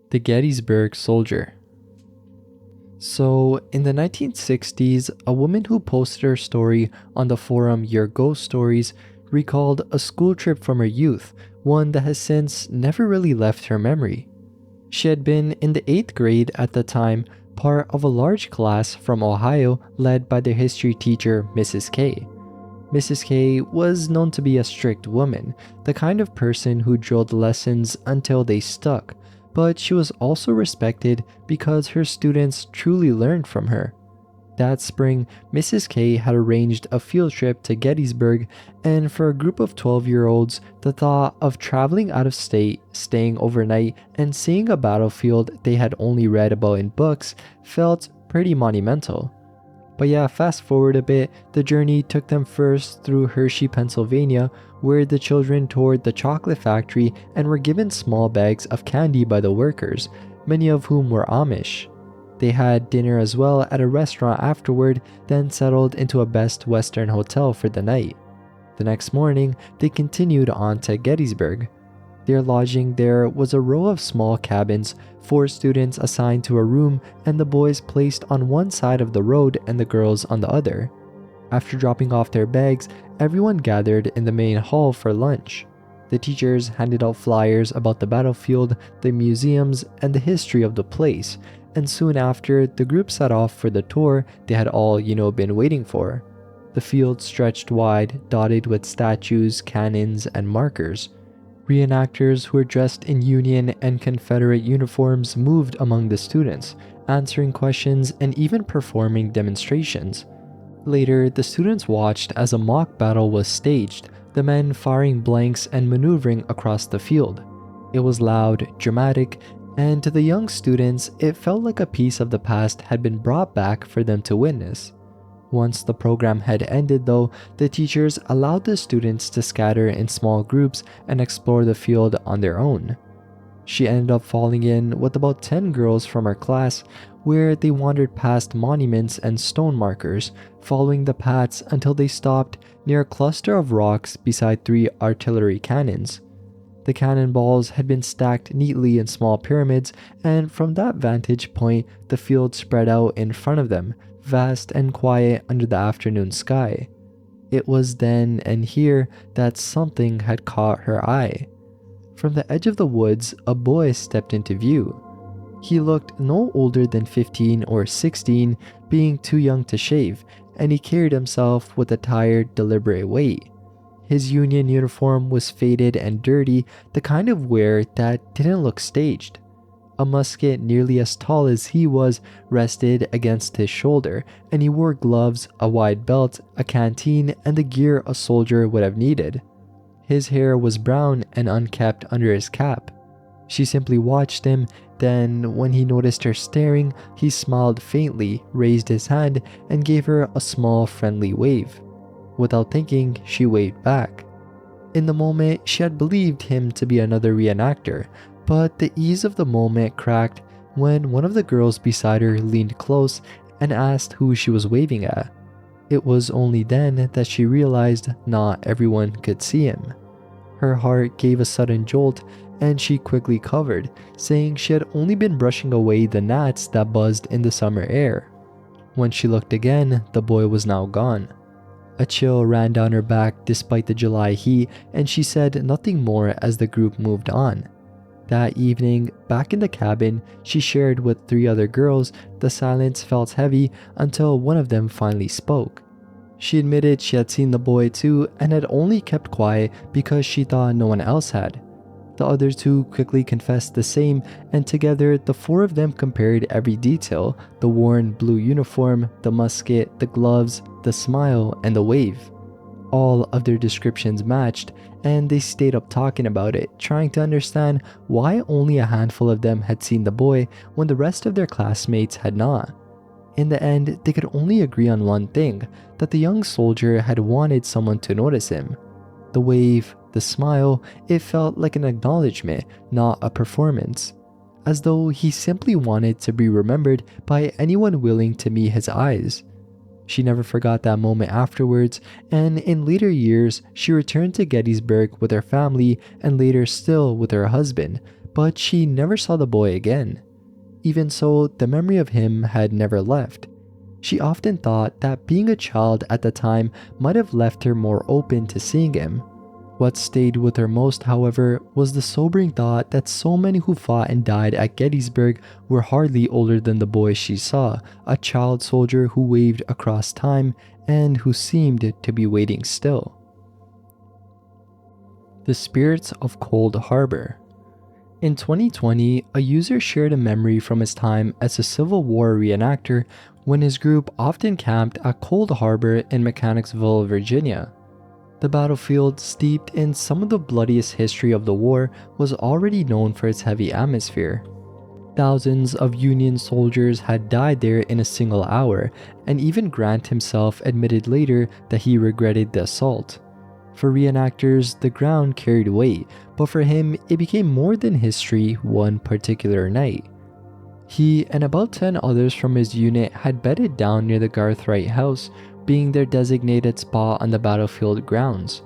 The Gettysburg Soldier. So, in the 1960s, a woman who posted her story on the forum Your Ghost Stories recalled a school trip from her youth, one that has since never really left her memory. She had been in the 8th grade at the time, part of a large class from Ohio led by their history teacher, Mrs. K. Mrs. K was known to be a strict woman, the kind of person who drilled lessons until they stuck, but she was also respected because her students truly learned from her. That spring, Mrs. K had arranged a field trip to Gettysburg, and for a group of 12-year-olds, the thought of traveling out of state, staying overnight, and seeing a battlefield they had only read about in books felt pretty monumental. But yeah, fast forward a bit, the journey took them first through Hershey, Pennsylvania, where the children toured the chocolate factory and were given small bags of candy by the workers, many of whom were Amish. They had dinner as well at a restaurant afterward, then settled into a Best Western hotel for the night. The next morning, they continued on to Gettysburg. Their lodging there was a row of small cabins, 4 students assigned to a room and the boys placed on one side of the road and the girls on the other. After dropping off their bags, everyone gathered in the main hall for lunch. The teachers handed out flyers about the battlefield, the museums, and the history of the place, and soon after, the group set off for the tour they had all, been waiting for. The field stretched wide, dotted with statues, cannons, and markers. Reenactors who were dressed in Union and Confederate uniforms moved among the students, answering questions and even performing demonstrations. Later, the students watched as a mock battle was staged, the men firing blanks and maneuvering across the field. It was loud, dramatic, and to the young students, it felt like a piece of the past had been brought back for them to witness. Once the program had ended though, the teachers allowed the students to scatter in small groups and explore the field on their own. She ended up falling in with about 10 girls from her class, where they wandered past monuments and stone markers, following the paths until they stopped near a cluster of rocks beside 3 artillery cannons. The cannonballs had been stacked neatly in small pyramids, and from that vantage point, the field spread out in front of them, vast and quiet under the afternoon sky. It was then and here that something had caught her eye. From the edge of the woods, a boy stepped into view. He looked no older than 15 or 16, being too young to shave, and he carried himself with a tired, deliberate weight. His Union uniform was faded and dirty, the kind of wear that didn't look staged. A musket nearly as tall as he was rested against his shoulder, and he wore gloves, a wide belt, a canteen, and the gear a soldier would have needed. His hair was brown and unkempt under his cap. She simply watched him, then when he noticed her staring, he smiled faintly, raised his hand, and gave her a small friendly wave. Without thinking, she waved back. In the moment, she had believed him to be another reenactor, but the ease of the moment cracked when one of the girls beside her leaned close and asked who she was waving at. It was only then that she realized not everyone could see him. Her heart gave a sudden jolt and she quickly covered, saying she had only been brushing away the gnats that buzzed in the summer air. When she looked again, the boy was now gone. A chill ran down her back despite the July heat, and she said nothing more as the group moved on. That evening, back in the cabin, she shared with 3 other girls. The silence felt heavy until one of them finally spoke. She admitted she had seen the boy too and had only kept quiet because she thought no one else had. The other 2 quickly confessed the same, and together the 4 of them compared every detail: the worn blue uniform, the musket, the gloves, the smile, and the wave. All of their descriptions matched, and they stayed up talking about it, trying to understand why only a handful of them had seen the boy when the rest of their classmates had not. In the end, they could only agree on one thing: that the young soldier had wanted someone to notice him. The wave, the smile, it felt like an acknowledgement, not a performance. As though he simply wanted to be remembered by anyone willing to meet his eyes. She never forgot that moment afterwards, and in later years, she returned to Gettysburg with her family and later still with her husband, but she never saw the boy again. Even so, the memory of him had never left. She often thought that being a child at the time might have left her more open to seeing him. What stayed with her most, however, was the sobering thought that so many who fought and died at Gettysburg were hardly older than the boy she saw, a child soldier who waved across time and who seemed to be waiting still. The Spirits of Cold Harbor. In 2020, a user shared a memory from his time as a Civil War reenactor when his group often camped at Cold Harbor in Mechanicsville, Virginia. The battlefield, steeped in some of the bloodiest history of the war, was already known for its heavy atmosphere. Thousands of Union soldiers had died there in a single hour, and even Grant himself admitted later that he regretted the assault. For reenactors, the ground carried weight, but for him, it became more than history one particular night. He and about 10 others from his unit had bedded down near the Garthright house, being their designated spot on the battlefield grounds.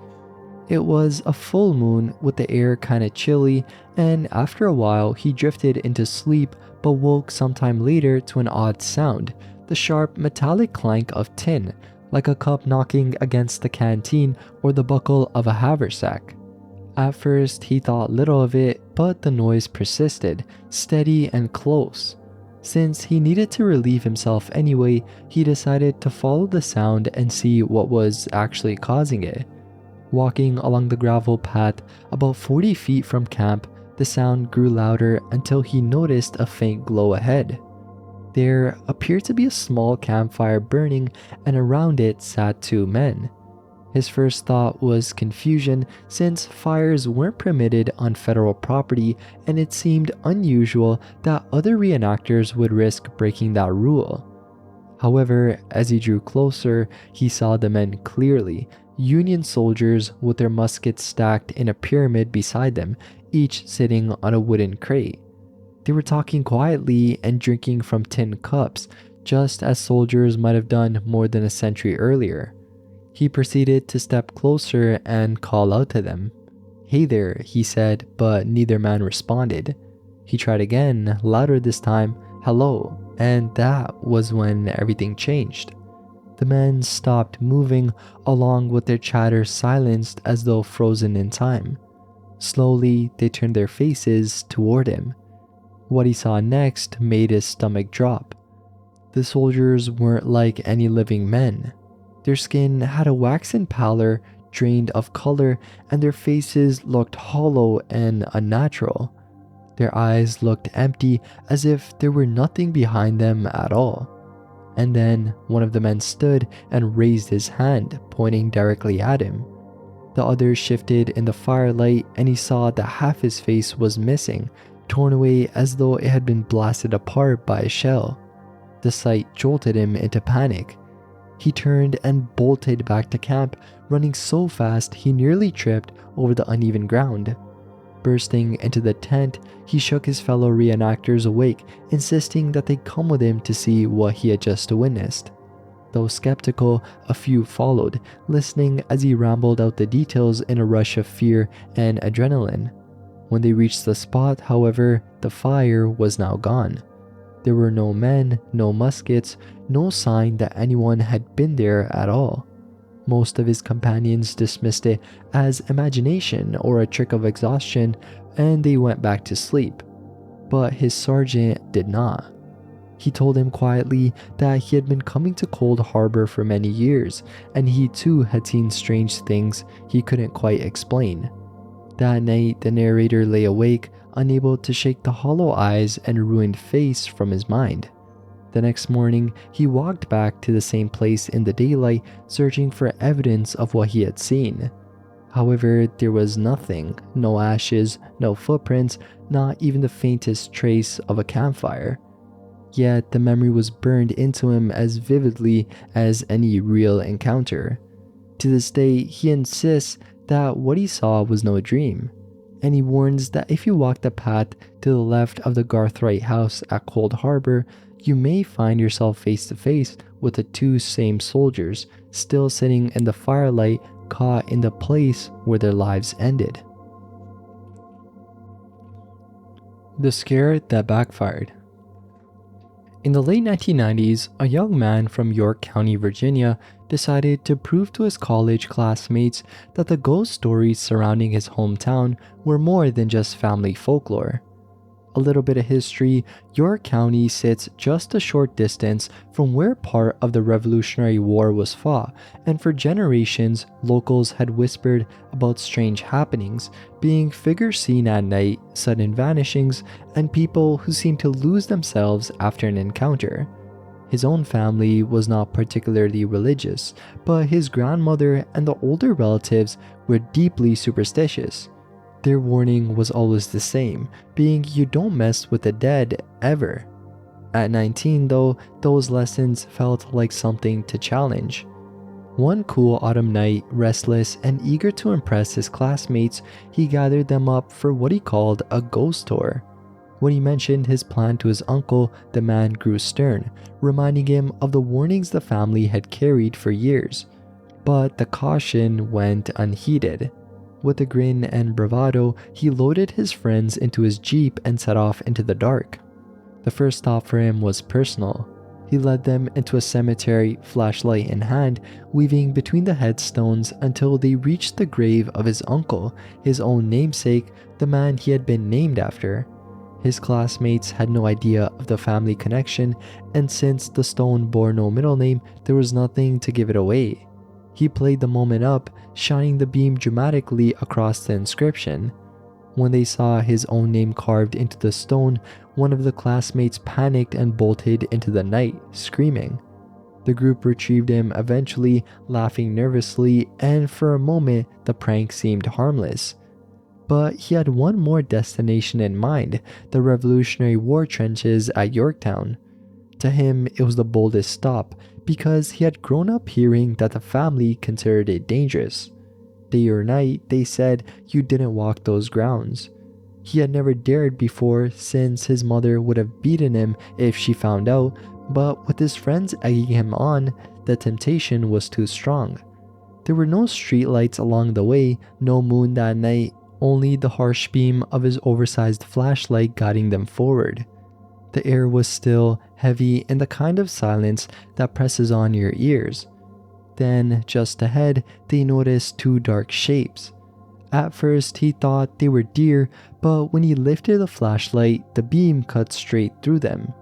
It was a full moon with the air kinda chilly, and after a while he drifted into sleep but woke sometime later to an odd sound, the sharp metallic clank of tin, like a cup knocking against the canteen or the buckle of a haversack. At first he thought little of it, but the noise persisted, steady and close. Since he needed to relieve himself anyway, he decided to follow the sound and see what was actually causing it. Walking along the gravel path about 40 feet from camp, the sound grew louder until he noticed a faint glow ahead. There appeared to be a small campfire burning, and around it sat 2 men. His first thought was confusion, since fires weren't permitted on federal property, and it seemed unusual that other reenactors would risk breaking that rule. However, as he drew closer, he saw the men clearly, Union soldiers with their muskets stacked in a pyramid beside them, each sitting on a wooden crate. They were talking quietly and drinking from tin cups, just as soldiers might have done more than a century earlier. He proceeded to step closer and call out to them. "Hey there," he said, but neither man responded. He tried again, louder this time, "Hello," and that was when everything changed. The men stopped moving, along with their chatter silenced as though frozen in time. Slowly, they turned their faces toward him. What he saw next made his stomach drop. The soldiers weren't like any living men. Their skin had a waxen pallor, drained of color, and their faces looked hollow and unnatural. Their eyes looked empty, as if there were nothing behind them at all. And then one of the men stood and raised his hand, pointing directly at him. The others shifted in the firelight, and he saw that half his face was missing, torn away as though it had been blasted apart by a shell. The sight jolted him into panic. He turned and bolted back to camp, running so fast he nearly tripped over the uneven ground. Bursting into the tent, he shook his fellow reenactors awake, insisting that they come with him to see what he had just witnessed. Though skeptical, a few followed, listening as he rambled out the details in a rush of fear and adrenaline. When they reached the spot, however, the fire was now gone. There were no men, no muskets, no sign that anyone had been there at all. Most of his companions dismissed it as imagination or a trick of exhaustion, and they went back to sleep. But his sergeant did not. He told him quietly that he had been coming to Cold Harbor for many years, and he too had seen strange things he couldn't quite explain. That night, the narrator lay awake, unable to shake the hollow eyes and ruined face from his mind. The next morning, he walked back to the same place in the daylight, searching for evidence of what he had seen. However, there was nothing, no ashes, no footprints, not even the faintest trace of a campfire. Yet the memory was burned into him as vividly as any real encounter. To this day, he insists that what he saw was no dream, and he warns that if you walk the path to the left of the Garthright house at Cold Harbor, you may find yourself face to face with the 2 same soldiers still sitting in the firelight, caught in the place where their lives ended. The scare that backfired. In the late 1990s, a young man from York County, Virginia, decided to prove to his college classmates that the ghost stories surrounding his hometown were more than just family folklore. A little bit of history: York County sits just a short distance from where part of the Revolutionary War was fought, and for generations, locals had whispered about strange happenings, being figures seen at night, sudden vanishings, and people who seemed to lose themselves after an encounter. His own family was not particularly religious, but his grandmother and the older relatives were deeply superstitious. Their warning was always the same, being you don't mess with the dead, ever. At 19 though, those lessons felt like something to challenge. One cool autumn night, restless and eager to impress his classmates, he gathered them up for what he called a ghost tour. When he mentioned his plan to his uncle, the man grew stern, reminding him of the warnings the family had carried for years. But the caution went unheeded. With a grin and bravado, he loaded his friends into his Jeep and set off into the dark. The first stop for him was personal. He led them into a cemetery, flashlight in hand, weaving between the headstones until they reached the grave of his uncle, his own namesake, the man he had been named after. His classmates had no idea of the family connection, and since the stone bore no middle name, there was nothing to give it away. He played the moment up, shining the beam dramatically across the inscription. When they saw his own name carved into the stone, one of the classmates panicked and bolted into the night, screaming. The group retrieved him eventually, laughing nervously, and for a moment the prank seemed harmless. But he had one more destination in mind: the Revolutionary War trenches at Yorktown. To him, it was the boldest stop, because he had grown up hearing that the family considered it dangerous. Day or night, they said, you didn't walk those grounds. He had never dared before, since his mother would have beaten him if she found out, but with his friends egging him on, the temptation was too strong. There were no streetlights along the way, no moon that night, only the harsh beam of his oversized flashlight guiding them forward. The air was still, heavy, in the kind of silence that presses on your ears. Then, just ahead, they noticed two dark shapes. At first, he thought they were deer, but when he lifted the flashlight, the beam cut straight through them.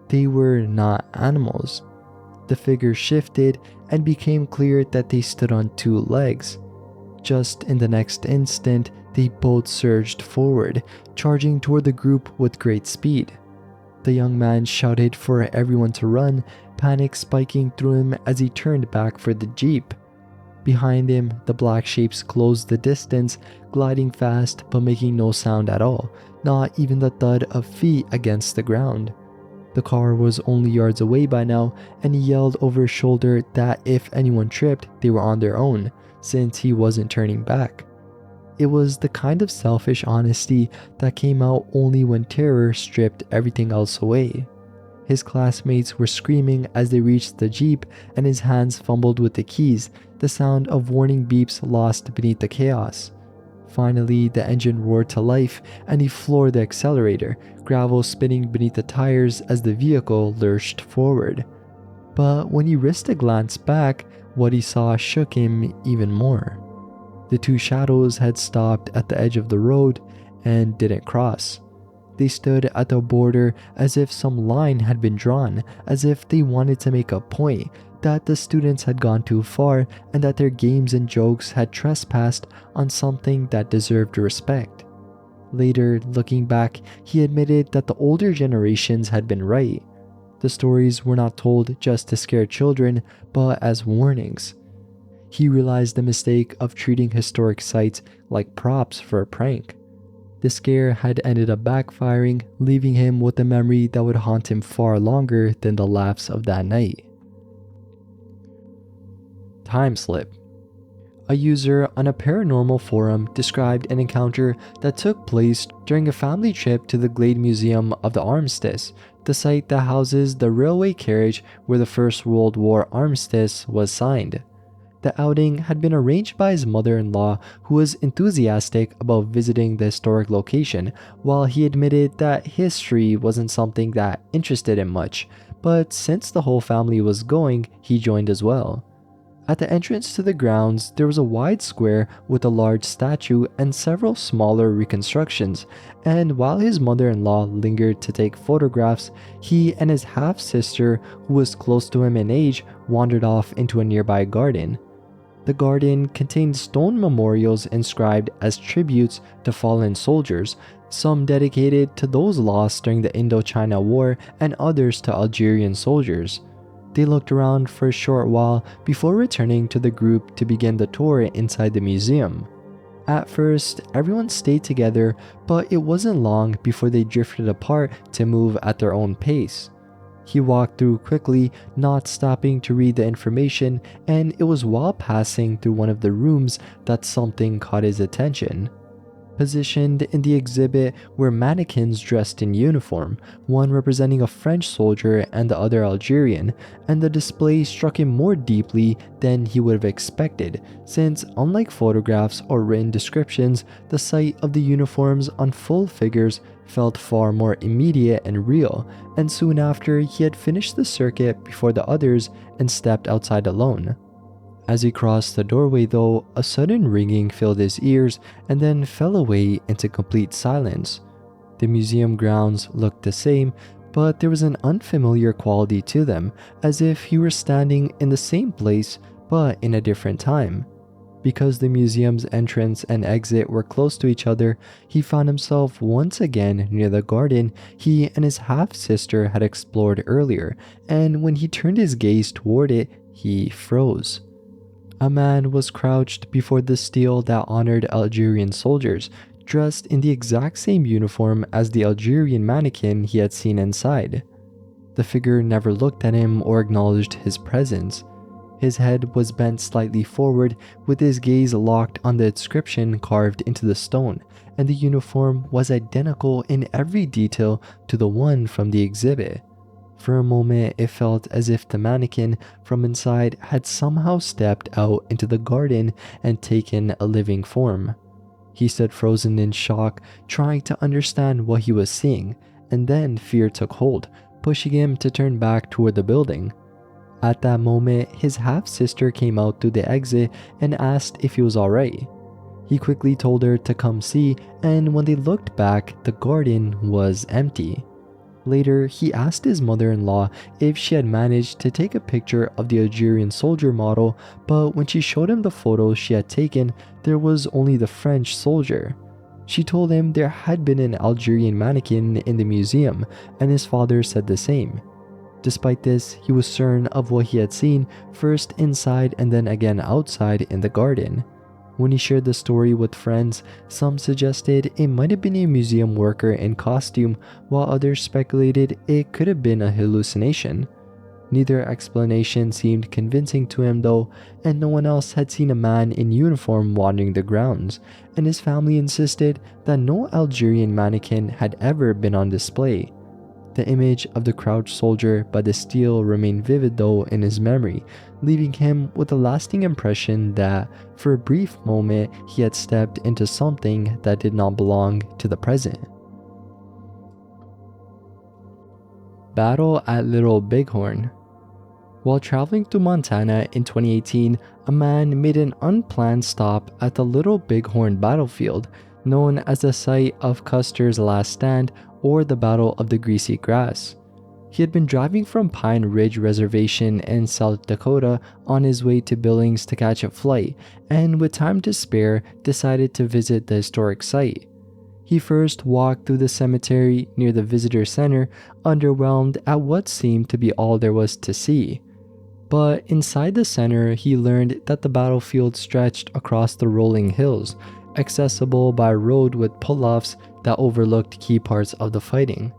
They were not animals. The figure shifted and became clear that they stood on two legs. Just in the next instant, they both surged forward, charging toward the group with great speed. The young man shouted for everyone to run, panic spiking through him as he turned back for the Jeep. Behind him, the black shapes closed the distance, gliding fast but making no sound at all, not even the thud of feet against the ground. The car was only yards away by now, and he yelled over his shoulder that if anyone tripped, they were on their own, since he wasn't turning back. It was the kind of selfish honesty that came out only when terror stripped everything else away. His classmates were screaming as they reached the Jeep, and his hands fumbled with the keys, the sound of warning beeps lost beneath the chaos. Finally, the engine roared to life, and he floored the accelerator, gravel spinning beneath the tires as the vehicle lurched forward. But when he risked a glance back, what he saw shook him even more. The two shadows had stopped at the edge of the road and didn't cross. They stood at the border as if some line had been drawn, as if they wanted to make a point that the students had gone too far and that their games and jokes had trespassed on something that deserved respect. Later, looking back, he admitted that the older generations had been right. The stories were not told just to scare children, but as warnings. He realized the mistake of treating historic sites like props for a prank. The scare had ended up backfiring, leaving him with a memory that would haunt him far longer than the laughs of that night. Time slip. A user on a paranormal forum described an encounter that took place during a family trip to the Glade Museum of the Armistice, the site that houses the railway carriage where the First World War armistice was signed. The outing had been arranged by his mother-in-law, who was enthusiastic about visiting the historic location, while he admitted that history wasn't something that interested him much, but since the whole family was going, he joined as well. At the entrance to the grounds, there was a wide square with a large statue and several smaller reconstructions, and while his mother-in-law lingered to take photographs, he and his half-sister, who was close to him in age, wandered off into a nearby garden. The garden contained stone memorials inscribed as tributes to fallen soldiers, some dedicated to those lost during the Indochina War and others to Algerian soldiers. They looked around for a short while before returning to the group to begin the tour inside the museum. At first, everyone stayed together, but it wasn't long before they drifted apart to move at their own pace. He walked through quickly, not stopping to read the information, and it was while passing through one of the rooms that something caught his attention. Positioned in the exhibit were mannequins dressed in uniform, one representing a French soldier and the other Algerian, and the display struck him more deeply than he would have expected, since unlike photographs or written descriptions, the sight of the uniforms on full figures felt far more immediate and real, and soon after he had finished the circuit before the others and stepped outside alone. As he crossed the doorway though, a sudden ringing filled his ears and then fell away into complete silence. The museum grounds looked the same, but there was an unfamiliar quality to them, as if he were standing in the same place but in a different time. Because the museum's entrance and exit were close to each other, he found himself once again near the garden he and his half-sister had explored earlier, and when he turned his gaze toward it, he froze. A man was crouched before the stele that honored Algerian soldiers, dressed in the exact same uniform as the Algerian mannequin he had seen inside. The figure never looked at him or acknowledged his presence. His head was bent slightly forward, with his gaze locked on the inscription carved into the stone, and the uniform was identical in every detail to the one from the exhibit. For a moment, it felt as if the mannequin from inside had somehow stepped out into the garden and taken a living form. He stood frozen in shock, trying to understand what he was seeing, and then fear took hold, pushing him to turn back toward the building. At that moment, his half-sister came out through the exit and asked if he was alright. He quickly told her to come see, and when they looked back, the garden was empty. Later, he asked his mother-in-law if she had managed to take a picture of the Algerian soldier model, but when she showed him the photos she had taken, there was only the French soldier. She told him there had been an Algerian mannequin in the museum, and his father said the same. Despite this, he was certain of what he had seen, first inside and then again outside in the garden. When he shared the story with friends, some suggested it might have been a museum worker in costume, while others speculated it could have been a hallucination. Neither explanation seemed convincing to him though, and no one else had seen a man in uniform wandering the grounds, and his family insisted that no Algerian mannequin had ever been on display. The image of the crouched soldier by the stele remained vivid though in his memory, leaving him with a lasting impression that, for a brief moment, he had stepped into something that did not belong to the present. Battle at Little Bighorn. While traveling through Montana in 2018, a man made an unplanned stop at the Little Bighorn battlefield, known as the site of Custer's last stand or the Battle of the Greasy Grass. He had been driving from Pine Ridge Reservation in South Dakota on his way to Billings to catch a flight, and with time to spare, decided to visit the historic site. He first walked through the cemetery near the visitor center, underwhelmed at what seemed to be all there was to see. But inside the center, he learned that the battlefield stretched across the rolling hills, accessible by road with pull-offs that overlooked key parts of the fighting.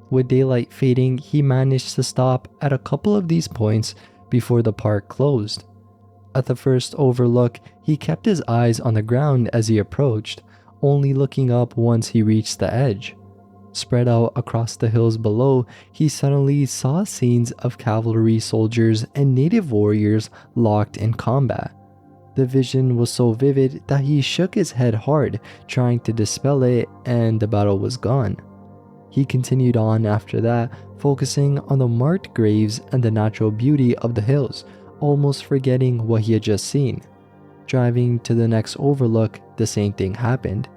With daylight fading, he managed to stop at a couple of these points before the park closed. At the first overlook, he kept his eyes on the ground as he approached, only looking up once he reached the edge. Spread out across the hills below, he suddenly saw scenes of cavalry soldiers and native warriors locked in combat. The vision was so vivid that he shook his head hard, trying to dispel it, and the battle was gone. He continued on after that, focusing on the marked graves and the natural beauty of the hills, almost forgetting what he had just seen. Driving to the next overlook, the same thing happened.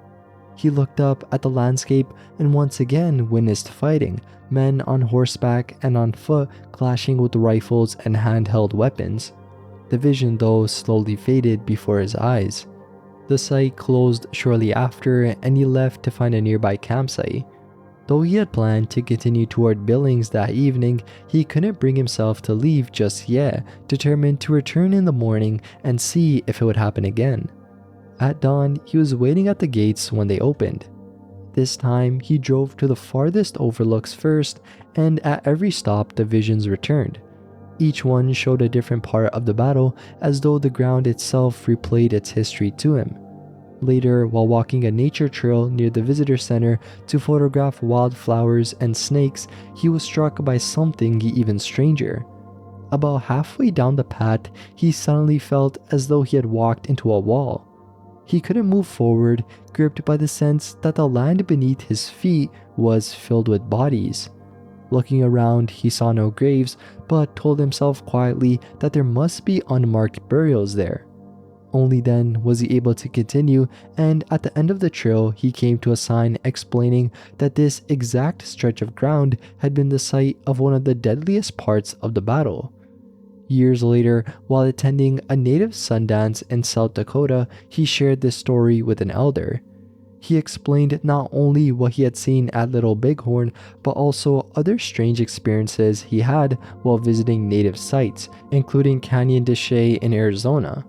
He looked up at the landscape and once again witnessed fighting, men on horseback and on foot clashing with rifles and handheld weapons. The vision, though, slowly faded before his eyes. The site closed shortly after, and he left to find a nearby campsite. Though he had planned to continue toward Billings that evening, he couldn't bring himself to leave just yet, determined to return in the morning and see if it would happen again. At dawn, he was waiting at the gates when they opened. This time, he drove to the farthest overlooks first, and at every stop the visions returned. Each one showed a different part of the battle, as though the ground itself replayed its history to him. Later, while walking a nature trail near the visitor center to photograph wildflowers and snakes, he was struck by something even stranger. About halfway down the path, he suddenly felt as though he had walked into a wall. He couldn't move forward, gripped by the sense that the land beneath his feet was filled with bodies. Looking around, he saw no graves, but told himself quietly that there must be unmarked burials there. Only then was he able to continue, and at the end of the trail, he came to a sign explaining that this exact stretch of ground had been the site of one of the deadliest parts of the battle. Years later, while attending a native Sundance in South Dakota, he shared this story with an elder. He explained not only what he had seen at Little Bighorn, but also other strange experiences he had while visiting native sites, including Canyon de Chelly in Arizona.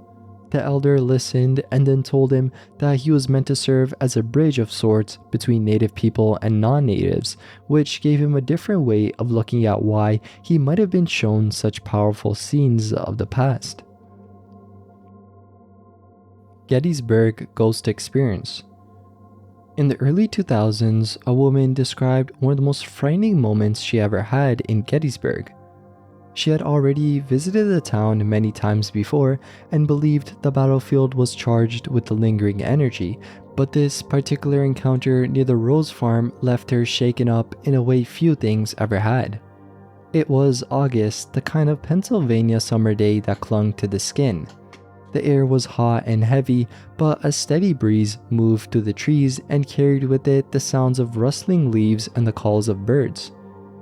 The elder listened and then told him that he was meant to serve as a bridge of sorts between native people and non-natives, which gave him a different way of looking at why he might have been shown such powerful scenes of the past. Gettysburg Ghost Experience. In the early 2000s, a woman described one of the most frightening moments she ever had in Gettysburg. She had already visited the town many times before and believed the battlefield was charged with the lingering energy, but this particular encounter near the Rose Farm left her shaken up in a way few things ever had. It was August, the kind of Pennsylvania summer day that clung to the skin. The air was hot and heavy, but a steady breeze moved through the trees and carried with it the sounds of rustling leaves and the calls of birds.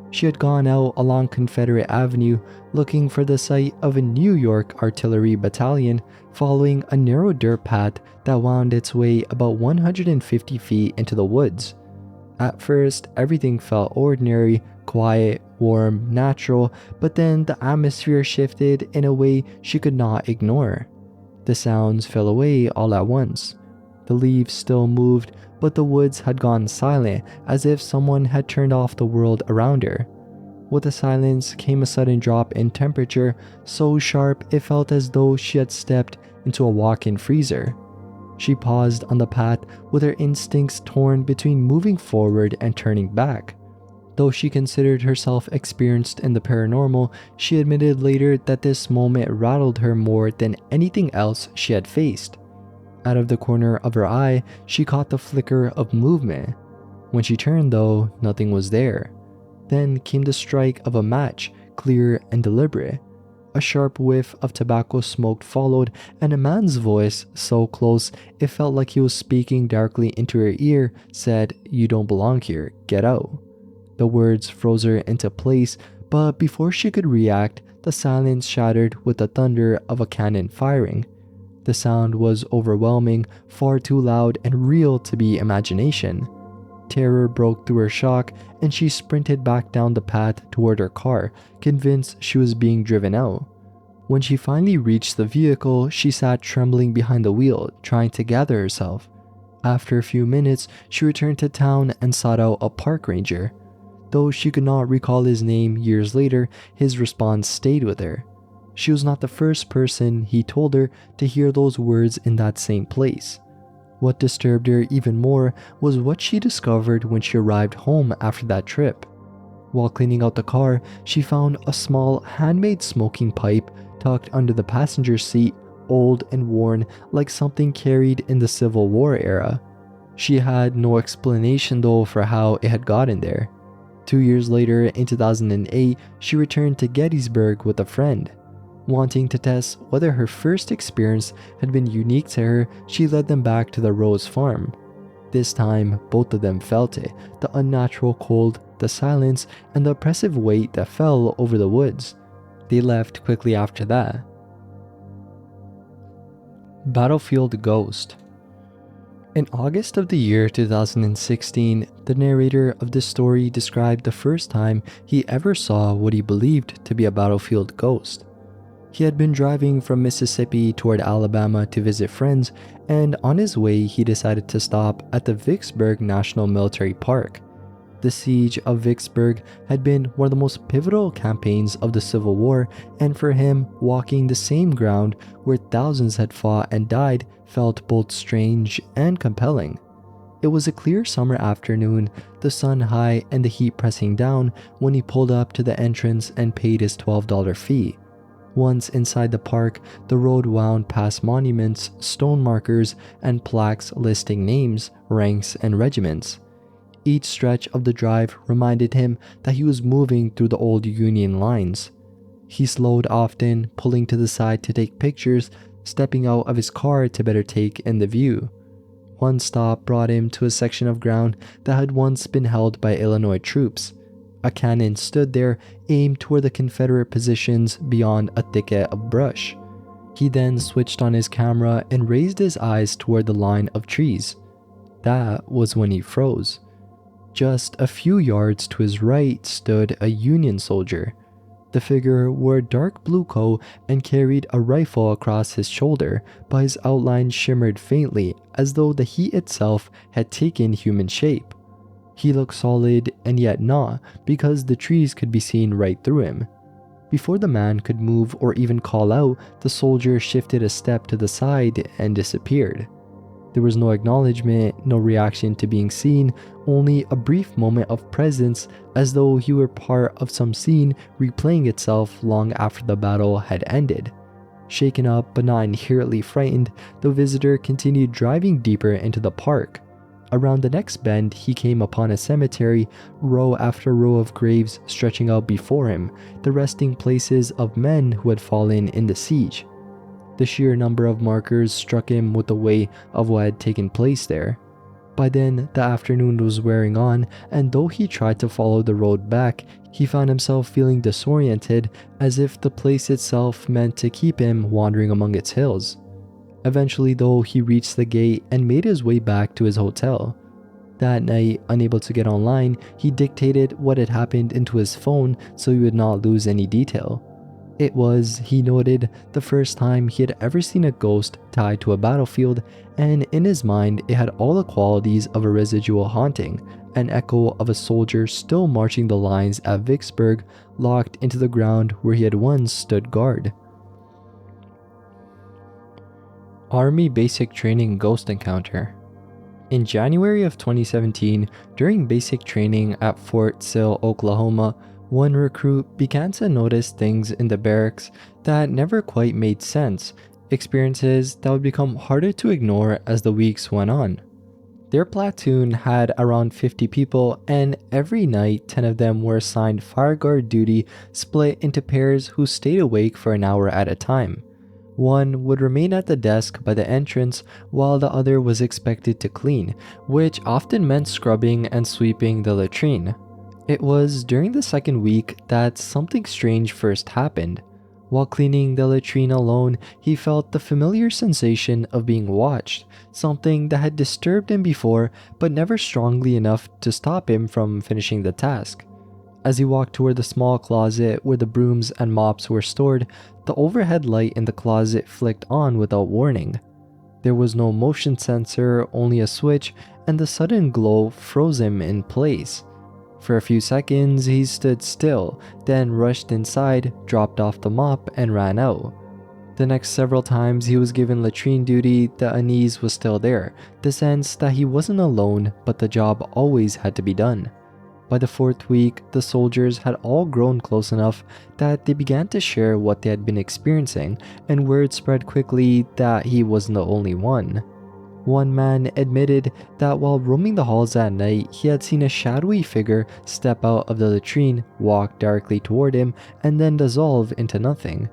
She had gone out along Confederate Avenue looking for the site of a New York artillery battalion, following a narrow dirt path that wound its way about 150 feet into the woods. At first, everything felt ordinary, quiet, warm, natural, but then the atmosphere shifted in a way she could not ignore. The sounds fell away all at once. The leaves still moved, but the woods had gone silent, as if someone had turned off the world around her. With the silence came a sudden drop in temperature, so sharp it felt as though she had stepped into a walk-in freezer. She paused on the path, with her instincts torn between moving forward and turning back. Though she considered herself experienced in the paranormal, she admitted later that this moment rattled her more than anything else she had faced. Out of the corner of her eye, she caught the flicker of movement. When she turned, though, nothing was there. Then came the strike of a match, clear and deliberate. A sharp whiff of tobacco smoke followed, and a man's voice, so close it felt like he was speaking directly into her ear, said, "You don't belong here, get out." The words froze her into place, but before she could react, the silence shattered with the thunder of a cannon firing. The sound was overwhelming, far too loud and real to be imagination. Terror broke through her shock, and she sprinted back down the path toward her car, convinced she was being driven out. When she finally reached the vehicle, she sat trembling behind the wheel, trying to gather herself. After a few minutes, she returned to town and sought out a park ranger. Though she could not recall his name years later, his response stayed with her. She was not the first person, he told her, to hear those words in that same place. What disturbed her even more was what she discovered when she arrived home after that trip. While cleaning out the car, she found a small handmade smoking pipe tucked under the passenger seat, old and worn like something carried in the Civil War era. She had no explanation though for how it had gotten there. 2 years later, in 2008, she returned to Gettysburg with a friend. Wanting to test whether her first experience had been unique to her, she led them back to the Rose farm. This time, both of them felt it, the unnatural cold, the silence, and the oppressive weight that fell over the woods. They left quickly after that. Battlefield Ghost. In August of the year 2016, the narrator of this story described the first time he ever saw what he believed to be a battlefield ghost. He had been driving from Mississippi toward Alabama to visit friends, and on his way he decided to stop at the Vicksburg National Military Park. The siege of Vicksburg had been one of the most pivotal campaigns of the Civil War, and for him, walking the same ground where thousands had fought and died felt both strange and compelling. It was a clear summer afternoon, the sun high and the heat pressing down when he pulled up to the entrance and paid his $12 fee. Once inside the park, the road wound past monuments, stone markers, and plaques listing names, ranks, and regiments. Each stretch of the drive reminded him that he was moving through the old Union lines. He slowed often, pulling to the side to take pictures, stepping out of his car to better take in the view. One stop brought him to a section of ground that had once been held by Illinois troops. A cannon stood there, aimed toward the Confederate positions beyond a thicket of brush. He then switched on his camera and raised his eyes toward the line of trees. That was when he froze. Just a few yards to his right stood a Union soldier. The figure wore a dark blue coat and carried a rifle across his shoulder, but his outline shimmered faintly as though the heat itself had taken human shape. He looked solid and yet not, because the trees could be seen right through him. Before the man could move or even call out, the soldier shifted a step to the side and disappeared. There was no acknowledgement, no reaction to being seen, only a brief moment of presence, as though he were part of some scene replaying itself long after the battle had ended. Shaken up but not inherently frightened, the visitor continued driving deeper into the park. Around the next bend, he came upon a cemetery, row after row of graves stretching out before him, the resting places of men who had fallen in the siege. The sheer number of markers struck him with the weight of what had taken place there. By then, the afternoon was wearing on, and though he tried to follow the road back, he found himself feeling disoriented, as if the place itself meant to keep him wandering among its hills. Eventually though, he reached the gate and made his way back to his hotel. That night, unable to get online, he dictated what had happened into his phone so he would not lose any detail. It was, he noted, the first time he had ever seen a ghost tied to a battlefield, and in his mind it had all the qualities of a residual haunting, an echo of a soldier still marching the lines at Vicksburg, locked into the ground where he had once stood guard. Army Basic Training Ghost Encounter. In January of 2017, during basic training at Fort Sill, Oklahoma, one recruit began to notice things in the barracks that never quite made sense, experiences that would become harder to ignore as the weeks went on. Their platoon had around 50 people, and every night 10 of them were assigned fire guard duty, split into pairs who stayed awake for an hour at a time. One would remain at the desk by the entrance while the other was expected to clean, which often meant scrubbing and sweeping the latrine. It was during the second week that something strange first happened. While cleaning the latrine alone, he felt the familiar sensation of being watched, something that had disturbed him before but never strongly enough to stop him from finishing the task. As he walked toward the small closet where the brooms and mops were stored, the overhead light in the closet flicked on without warning. There was no motion sensor, only a switch, and the sudden glow froze him in place. For a few seconds, he stood still, then rushed inside, dropped off the mop, and ran out. The next several times he was given latrine duty, the unease was still there, the sense that he wasn't alone, but the job always had to be done. By the fourth week, the soldiers had all grown close enough that they began to share what they had been experiencing, and word spread quickly that he wasn't the only one. One man admitted that while roaming the halls at night, he had seen a shadowy figure step out of the latrine, walk directly toward him, and then dissolve into nothing.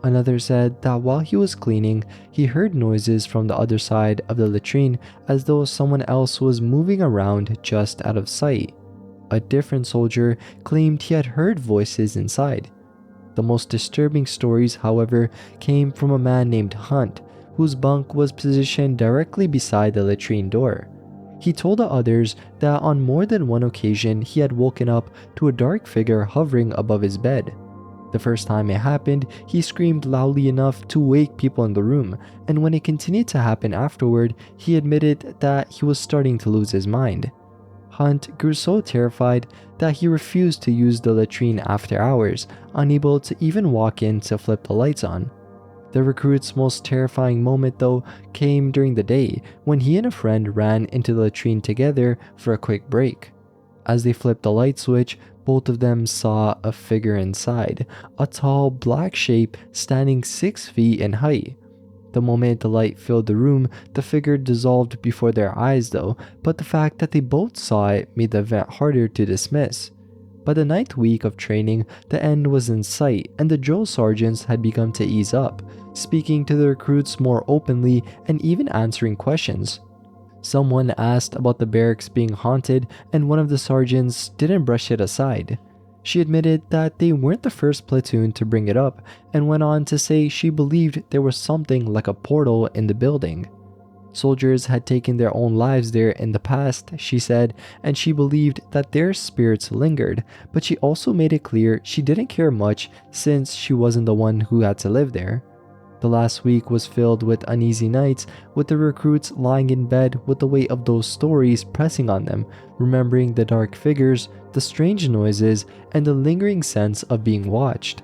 Another said that while he was cleaning, he heard noises from the other side of the latrine as though someone else was moving around just out of sight. A different soldier claimed he had heard voices inside. The most disturbing stories, however, came from a man named Hunt, whose bunk was positioned directly beside the latrine door. He told the others that on more than one occasion he had woken up to a dark figure hovering above his bed. The first time it happened, he screamed loudly enough to wake people in the room, and when it continued to happen afterward, he admitted that he was starting to lose his mind. Hunt grew so terrified that he refused to use the latrine after hours, unable to even walk in to flip the lights on. The recruit's most terrifying moment, though, came during the day when he and a friend ran into the latrine together for a quick break. As they flipped the light switch, both of them saw a figure inside, a tall black shape standing 6 feet in height. The moment the light filled the room, the figure dissolved before their eyes though, but the fact that they both saw it made the event harder to dismiss. By the 9th week of training, the end was in sight and the drill sergeants had begun to ease up, speaking to the recruits more openly and even answering questions. Someone asked about the barracks being haunted and one of the sergeants didn't brush it aside. She admitted that they weren't the first platoon to bring it up and went on to say she believed there was something like a portal in the building. Soldiers had taken their own lives there in the past, she said, and she believed that their spirits lingered, but she also made it clear she didn't care much since she wasn't the one who had to live there. The last week was filled with uneasy nights, with the recruits lying in bed with the weight of those stories pressing on them, remembering the dark figures, the strange noises, and the lingering sense of being watched.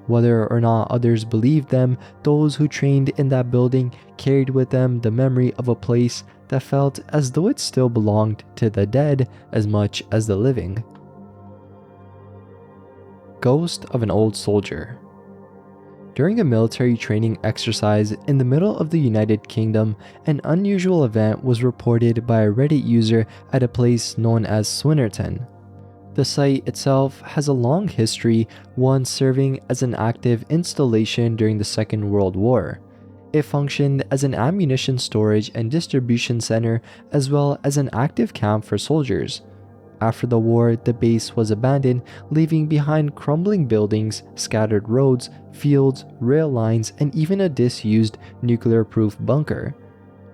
Whether or not others believed them, those who trained in that building carried with them the memory of a place that felt as though it still belonged to the dead as much as the living. Ghost of an Old Soldier. During a military training exercise in the middle of the United Kingdom, an unusual event was reported by a Reddit user at a place known as Swinnerton. The site itself has a long history, once serving as an active installation during the Second World War. It functioned as an ammunition storage and distribution center as well as an active camp for soldiers. After the war, the base was abandoned, leaving behind crumbling buildings, scattered roads, fields, rail lines, and even a disused nuclear-proof bunker.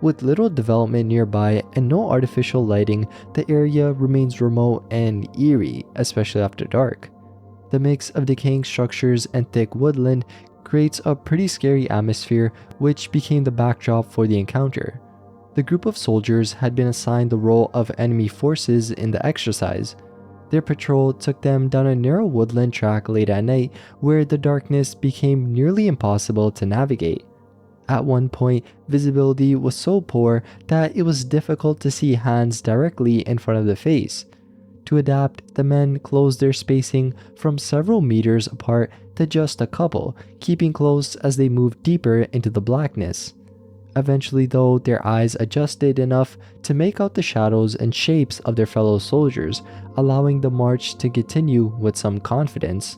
With little development nearby and no artificial lighting, the area remains remote and eerie, especially after dark. The mix of decaying structures and thick woodland creates a pretty scary atmosphere, which became the backdrop for the encounter. The group of soldiers had been assigned the role of enemy forces in the exercise. Their patrol took them down a narrow woodland track late at night where the darkness became nearly impossible to navigate. At one point, visibility was so poor that it was difficult to see hands directly in front of the face. To adapt, the men closed their spacing from several meters apart to just a couple, keeping close as they moved deeper into the blackness. Eventually though, their eyes adjusted enough to make out the shadows and shapes of their fellow soldiers, allowing the march to continue with some confidence.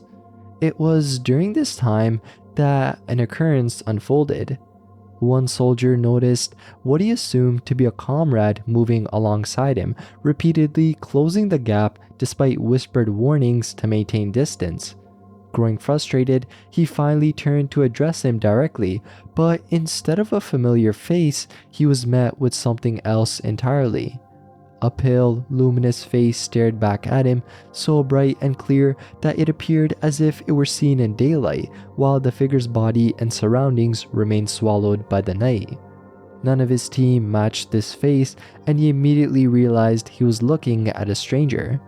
It was during this time that an occurrence unfolded. One soldier noticed what he assumed to be a comrade moving alongside him, repeatedly closing the gap despite whispered warnings to maintain distance. Growing frustrated, he finally turned to address him directly, but instead of a familiar face, he was met with something else entirely. A pale, luminous face stared back at him, so bright and clear that it appeared as if it were seen in daylight, while the figure's body and surroundings remained swallowed by the night. None of his team matched this face, and he immediately realized he was looking at a stranger.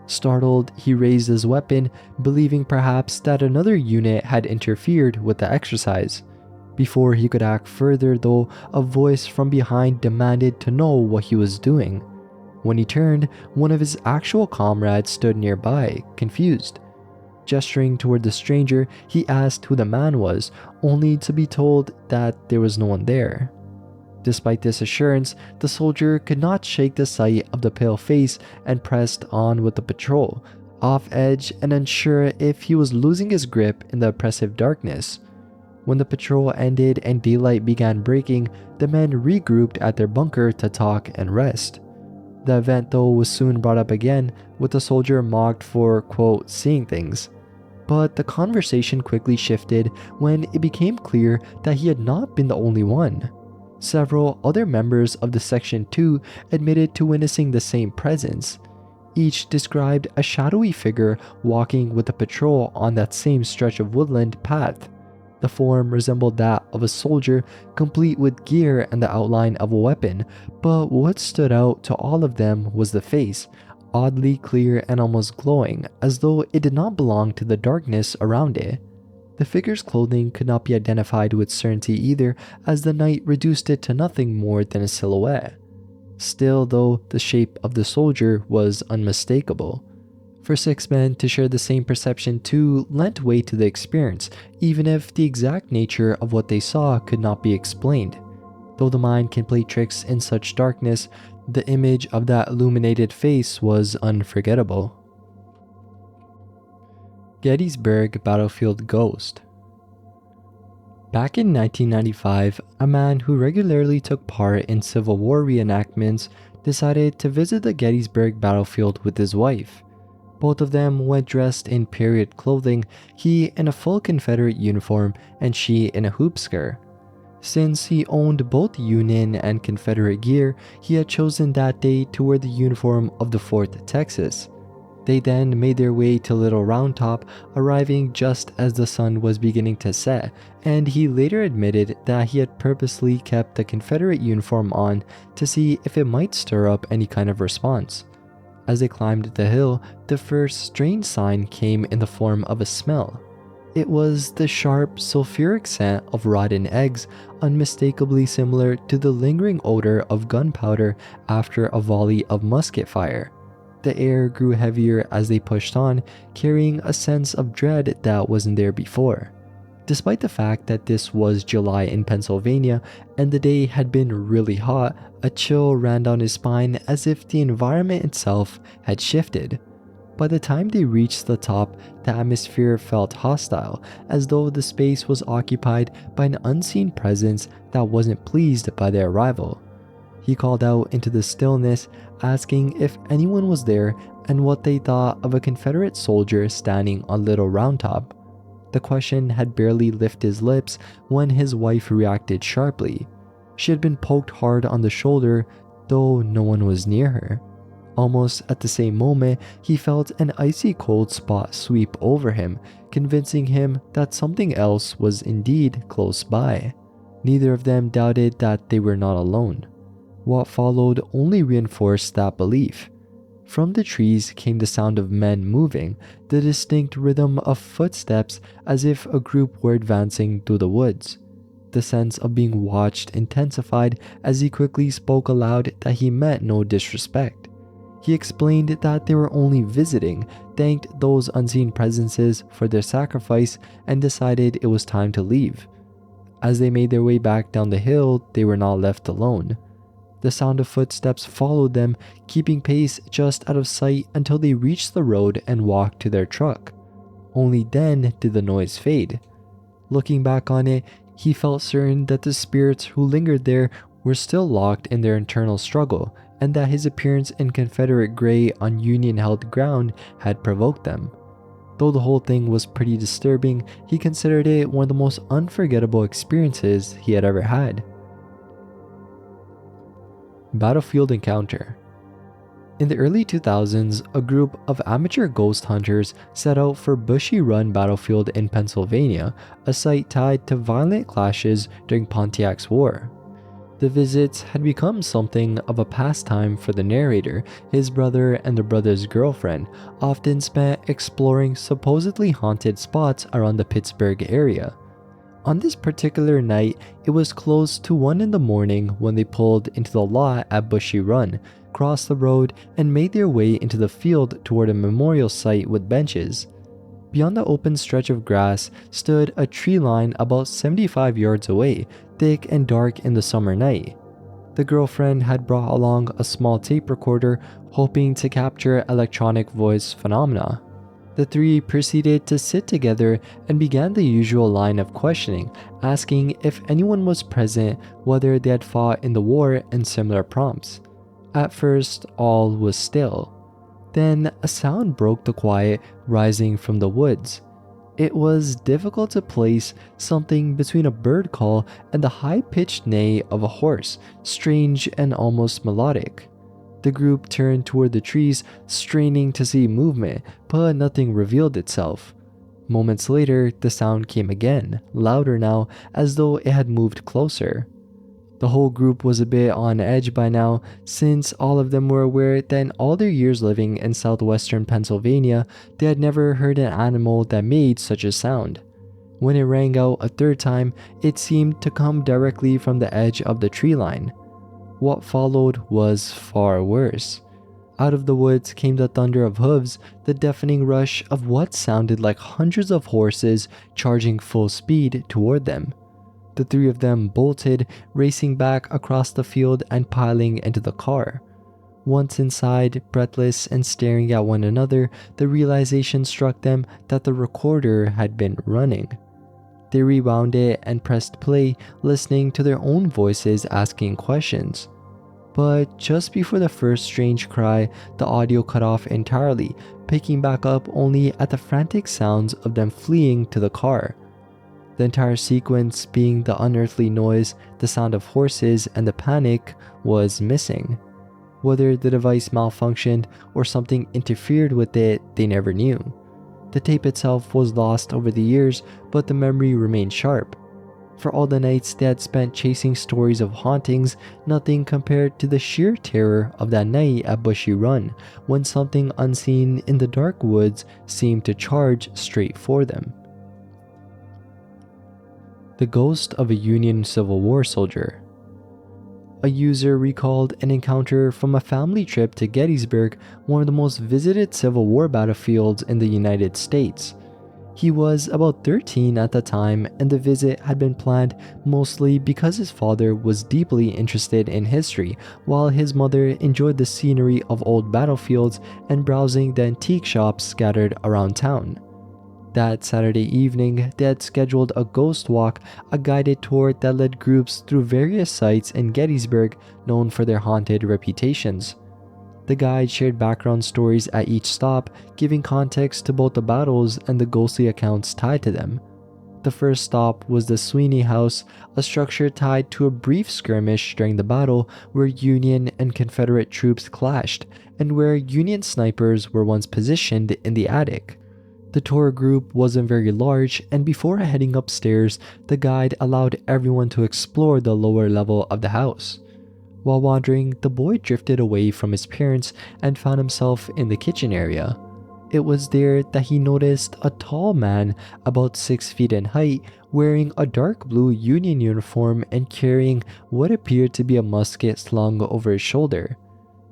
Startled, he raised his weapon, believing perhaps that another unit had interfered with the exercise. Before he could act further though, a voice from behind demanded to know what he was doing. When he turned, one of his actual comrades stood nearby, confused. Gesturing toward the stranger, he asked who the man was, only to be told that there was no one there. Despite this assurance, the soldier could not shake the sight of the pale face and pressed on with the patrol, off edge and unsure if he was losing his grip in the oppressive darkness. When the patrol ended and daylight began breaking, the men regrouped at their bunker to talk and rest. The event, though, was soon brought up again, with the soldier mocked for, quote, seeing things. But the conversation quickly shifted when it became clear that he had not been the only one. Several other members of the Section 2 admitted to witnessing the same presence. Each described a shadowy figure walking with the patrol on that same stretch of woodland path. The form resembled that of a soldier, complete with gear and the outline of a weapon, but what stood out to all of them was the face, oddly clear and almost glowing, as though it did not belong to the darkness around it. The figure's clothing could not be identified with certainty either, as the night reduced it to nothing more than a silhouette. Still, though, the shape of the soldier was unmistakable. For 6 men to share the same perception too lent weight to the experience, even if the exact nature of what they saw could not be explained. Though the mind can play tricks in such darkness, the image of that illuminated face was unforgettable. Gettysburg Battlefield Ghost. Back in 1995, a man who regularly took part in Civil War reenactments decided to visit the Gettysburg battlefield with his wife. Both of them went dressed in period clothing, he in a full Confederate uniform and she in a hoop skirt. Since he owned both Union and Confederate gear, he had chosen that day to wear the uniform of the 4th Texas. They then made their way to Little Round Top, arriving just as the sun was beginning to set, and he later admitted that he had purposely kept the Confederate uniform on to see if it might stir up any kind of response. As they climbed the hill, the first strange sign came in the form of a smell. It was the sharp, sulfuric scent of rotten eggs, unmistakably similar to the lingering odor of gunpowder after a volley of musket fire. The air grew heavier as they pushed on, carrying a sense of dread that wasn't there before. Despite the fact that this was July in Pennsylvania and the day had been really hot, a chill ran down his spine as if the environment itself had shifted. By the time they reached the top, the atmosphere felt hostile, as though the space was occupied by an unseen presence that wasn't pleased by their arrival. He called out into the stillness, asking if anyone was there and what they thought of a Confederate soldier standing on Little Round Top. The question had barely lifted his lips when his wife reacted sharply. She had been poked hard on the shoulder, though no one was near her. Almost at the same moment, he felt an icy cold spot sweep over him, convincing him that something else was indeed close by. Neither of them doubted that they were not alone. What followed only reinforced that belief. From the trees came the sound of men moving, the distinct rhythm of footsteps as if a group were advancing through the woods. The sense of being watched intensified as he quickly spoke aloud that he meant no disrespect. He explained that they were only visiting, thanked those unseen presences for their sacrifice, and decided it was time to leave. As they made their way back down the hill, they were not left alone. The sound of footsteps followed them, keeping pace just out of sight until they reached the road and walked to their truck. Only then did the noise fade. Looking back on it, he felt certain that the spirits who lingered there were still locked in their internal struggle, and that his appearance in Confederate gray on Union-held ground had provoked them. Though the whole thing was pretty disturbing, he considered it one of the most unforgettable experiences he had ever had. Battlefield Encounter. In the early 2000s, a group of amateur ghost hunters set out for Bushy Run Battlefield in Pennsylvania, a site tied to violent clashes during Pontiac's War. The visits had become something of a pastime for the narrator, his brother, and the brother's girlfriend, often spent exploring supposedly haunted spots around the Pittsburgh area. On this particular night, it was close to 1 in the morning when they pulled into the lot at Bushy Run, crossed the road, and made their way into the field toward a memorial site with benches. Beyond the open stretch of grass stood a tree line about 75 yards away, thick and dark in the summer night. The girlfriend had brought along a small tape recorder, hoping to capture electronic voice phenomena. The three proceeded to sit together and began the usual line of questioning, asking if anyone was present, whether they had fought in the war, and similar prompts. At first, all was still. Then a sound broke the quiet, rising from the woods. It was difficult to place, something between a bird call and the high-pitched neigh of a horse, strange and almost melodic. The group turned toward the trees, straining to see movement, but nothing revealed itself. Moments later, the sound came again, louder now, as though it had moved closer. The whole group was a bit on edge by now, since all of them were aware that in all their years living in southwestern Pennsylvania, they had never heard an animal that made such a sound. When it rang out a third time, it seemed to come directly from the edge of the tree line. What followed was far worse. Out of the woods came the thunder of hooves, the deafening rush of what sounded like hundreds of horses charging full speed toward them. The three of them bolted, racing back across the field and piling into the car. Once inside, breathless and staring at one another, the realization struck them that the recorder had been running. They rewound it and pressed play, listening to their own voices asking questions. But just before the first strange cry, the audio cut off entirely, picking back up only at the frantic sounds of them fleeing to the car. The entire sequence, being the unearthly noise, the sound of horses, and the panic, was missing. Whether the device malfunctioned or something interfered with it, they never knew. The tape itself was lost over the years, but the memory remained sharp. For all the nights they had spent chasing stories of hauntings, nothing compared to the sheer terror of that night at Bushy Run, when something unseen in the dark woods seemed to charge straight for them. The ghost of a Union Civil War soldier. A user recalled an encounter from a family trip to Gettysburg, one of the most visited Civil War battlefields in the United States. He was about 13 at the time, and the visit had been planned mostly because his father was deeply interested in history, while his mother enjoyed the scenery of old battlefields and browsing the antique shops scattered around town. That Saturday evening, they had scheduled a ghost walk, a guided tour that led groups through various sites in Gettysburg known for their haunted reputations. The guide shared background stories at each stop, giving context to both the battles and the ghostly accounts tied to them. The first stop was the Sweeney House, a structure tied to a brief skirmish during the battle where Union and Confederate troops clashed, and where Union snipers were once positioned in the attic. The tour group wasn't very large, and before heading upstairs, the guide allowed everyone to explore the lower level of the house. While wandering, the boy drifted away from his parents and found himself in the kitchen area. It was there that he noticed a tall man, about 6 feet in height, wearing a dark blue Union uniform and carrying what appeared to be a musket slung over his shoulder.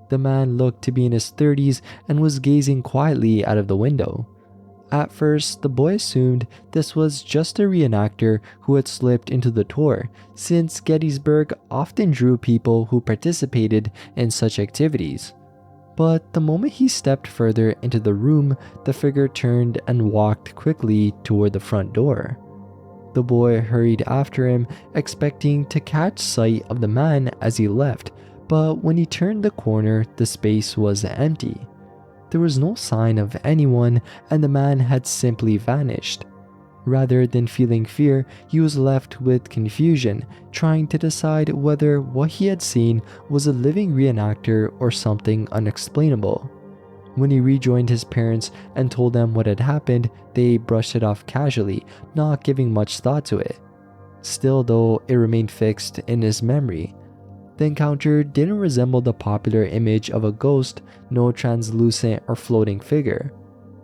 The man looked to be in his 30s and was gazing quietly out of the window. At first, the boy assumed this was just a reenactor who had slipped into the tour, since Gettysburg often drew people who participated in such activities. But the moment he stepped further into the room, the figure turned and walked quickly toward the front door. The boy hurried after him, expecting to catch sight of the man as he left, but when he turned the corner, the space was empty. There was no sign of anyone, and the man had simply vanished. Rather than feeling fear, he was left with confusion, trying to decide whether what he had seen was a living reenactor or something unexplainable. When he rejoined his parents and told them what had happened, they brushed it off casually, not giving much thought to it. Still, though, it remained fixed in his memory. The encounter didn't resemble the popular image of a ghost, no translucent or floating figure.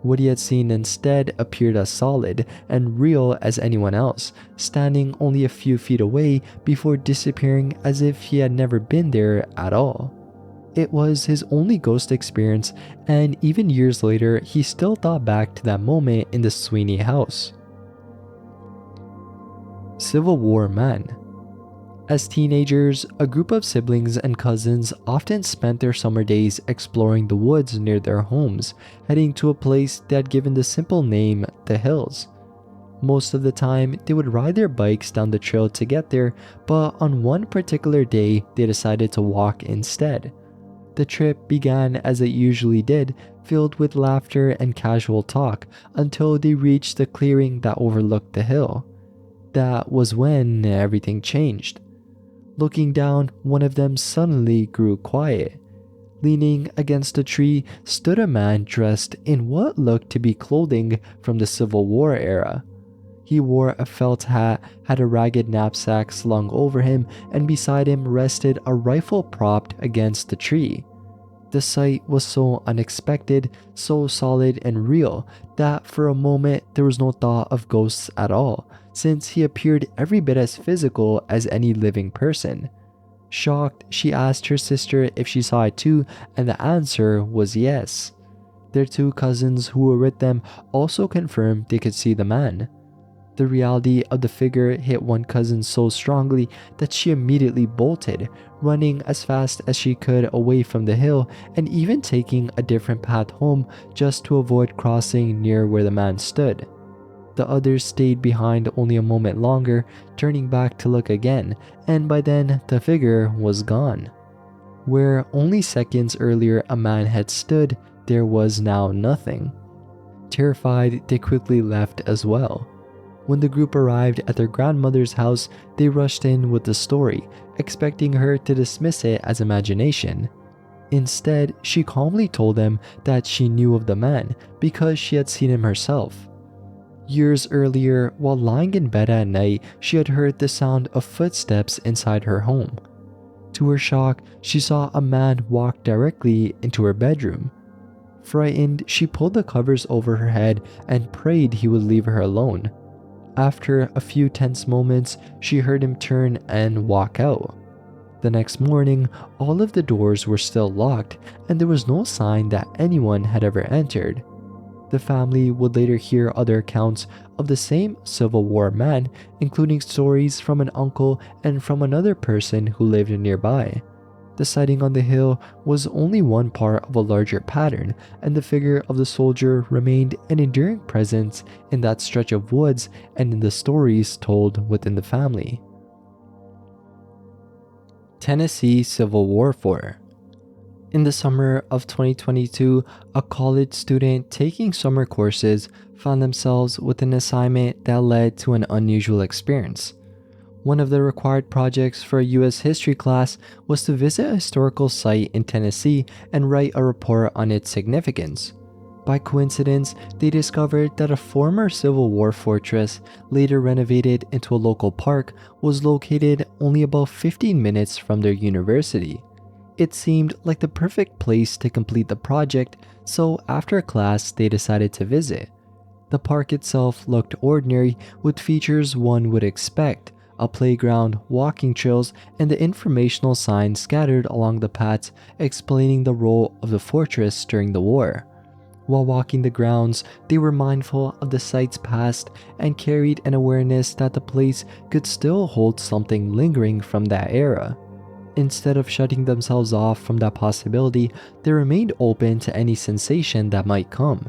What he had seen instead appeared as solid and real as anyone else, standing only a few feet away before disappearing as if he had never been there at all. It was his only ghost experience, and even years later, he still thought back to that moment in the Sweeney house. Civil War Man. As teenagers, a group of siblings and cousins often spent their summer days exploring the woods near their homes, heading to a place they had given the simple name the Hills. Most of the time, they would ride their bikes down the trail to get there, but on one particular day, they decided to walk instead. The trip began as it usually did, filled with laughter and casual talk, until they reached the clearing that overlooked the hill. That was when everything changed. Looking down, one of them suddenly grew quiet. Leaning against a tree stood a man dressed in what looked to be clothing from the Civil War era. He wore a felt hat, had a ragged knapsack slung over him, and beside him rested a rifle propped against the tree. The sight was so unexpected, so solid and real, that for a moment there was no thought of ghosts at all, since he appeared every bit as physical as any living person. Shocked, she asked her sister if she saw it too, and the answer was yes. Their two cousins who were with them also confirmed they could see the man. The reality of the figure hit one cousin so strongly that she immediately bolted, running as fast as she could away from the hill and even taking a different path home just to avoid crossing near where the man stood. The others stayed behind only a moment longer, turning back to look again, and by then the figure was gone. Where only seconds earlier a man had stood, there was now nothing. Terrified, they quickly left as well. When the group arrived at their grandmother's house, they rushed in with the story, expecting her to dismiss it as imagination. Instead, she calmly told them that she knew of the man because she had seen him herself. Years earlier, while lying in bed at night, she had heard the sound of footsteps inside her home. To her shock, she saw a man walk directly into her bedroom. Frightened, she pulled the covers over her head and prayed he would leave her alone. After a few tense moments, she heard him turn and walk out. The next morning, all of the doors were still locked, and there was no sign that anyone had ever entered. The family would later hear other accounts of the same Civil War man, including stories from an uncle and from another person who lived nearby. The sighting on the hill was only one part of a larger pattern, and the figure of the soldier remained an enduring presence in that stretch of woods and in the stories told within the family. Tennessee Civil War Fort. In the summer of 2022, a college student taking summer courses found themselves with an assignment that led to an unusual experience. One of the required projects for a U.S. history class was to visit a historical site in Tennessee and write a report on its significance. By coincidence, they discovered that a former Civil War fortress, later renovated into a local park, was located only about 15 minutes from their university. It seemed like the perfect place to complete the project, so after class they decided to visit. The park itself looked ordinary, with features one would expect: a playground, walking trails, and the informational signs scattered along the paths explaining the role of the fortress during the war. While walking the grounds, they were mindful of the site's past and carried an awareness that the place could still hold something lingering from that era. Instead of shutting themselves off from that possibility, they remained open to any sensation that might come.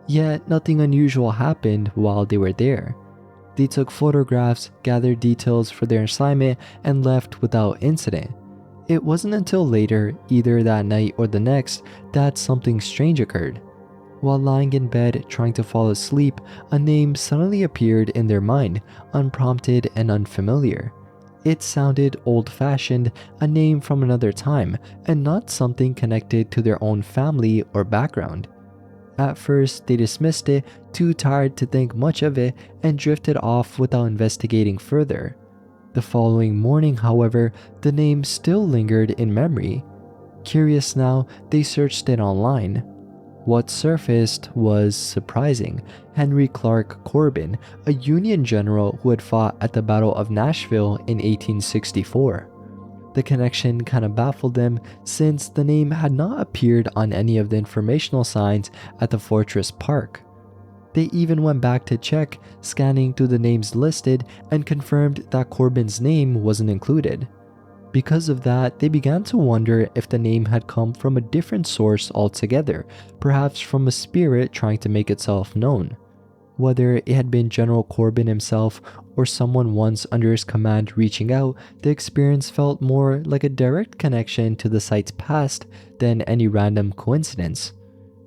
Yet nothing unusual happened while they were there. They took photographs, gathered details for their assignment, and left without incident. It wasn't until later, either that night or the next, that something strange occurred. While lying in bed trying to fall asleep, a name suddenly appeared in their mind, unprompted and unfamiliar. It sounded old-fashioned, a name from another time, and not something connected to their own family or background. At first, they dismissed it, too tired to think much of it, and drifted off without investigating further. The following morning, however, the name still lingered in memory. Curious now, they searched it online. What surfaced was surprising. Henry Clark Corbin, a Union general who had fought at the Battle of Nashville in 1864. The connection kind of baffled them since the name had not appeared on any of the informational signs at the Fortress Park. They even went back to check, scanning through the names listed, and confirmed that Corbin's name wasn't included. Because of that, they began to wonder if the name had come from a different source altogether, perhaps from a spirit trying to make itself known. Whether it had been General Corbin himself or someone once under his command reaching out, the experience felt more like a direct connection to the site's past than any random coincidence.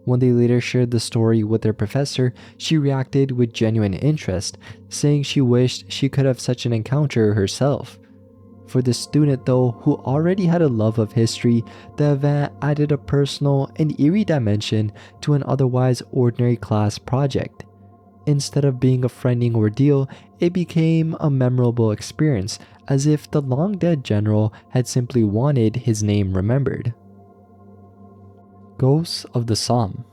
When they later shared the story with their professor, she reacted with genuine interest, saying she wished she could have such an encounter herself. For the student though, who already had a love of history, the event added a personal and eerie dimension to an otherwise ordinary class project. Instead of being a frightening ordeal, it became a memorable experience, as if the long-dead general had simply wanted his name remembered. Ghosts of the Somme.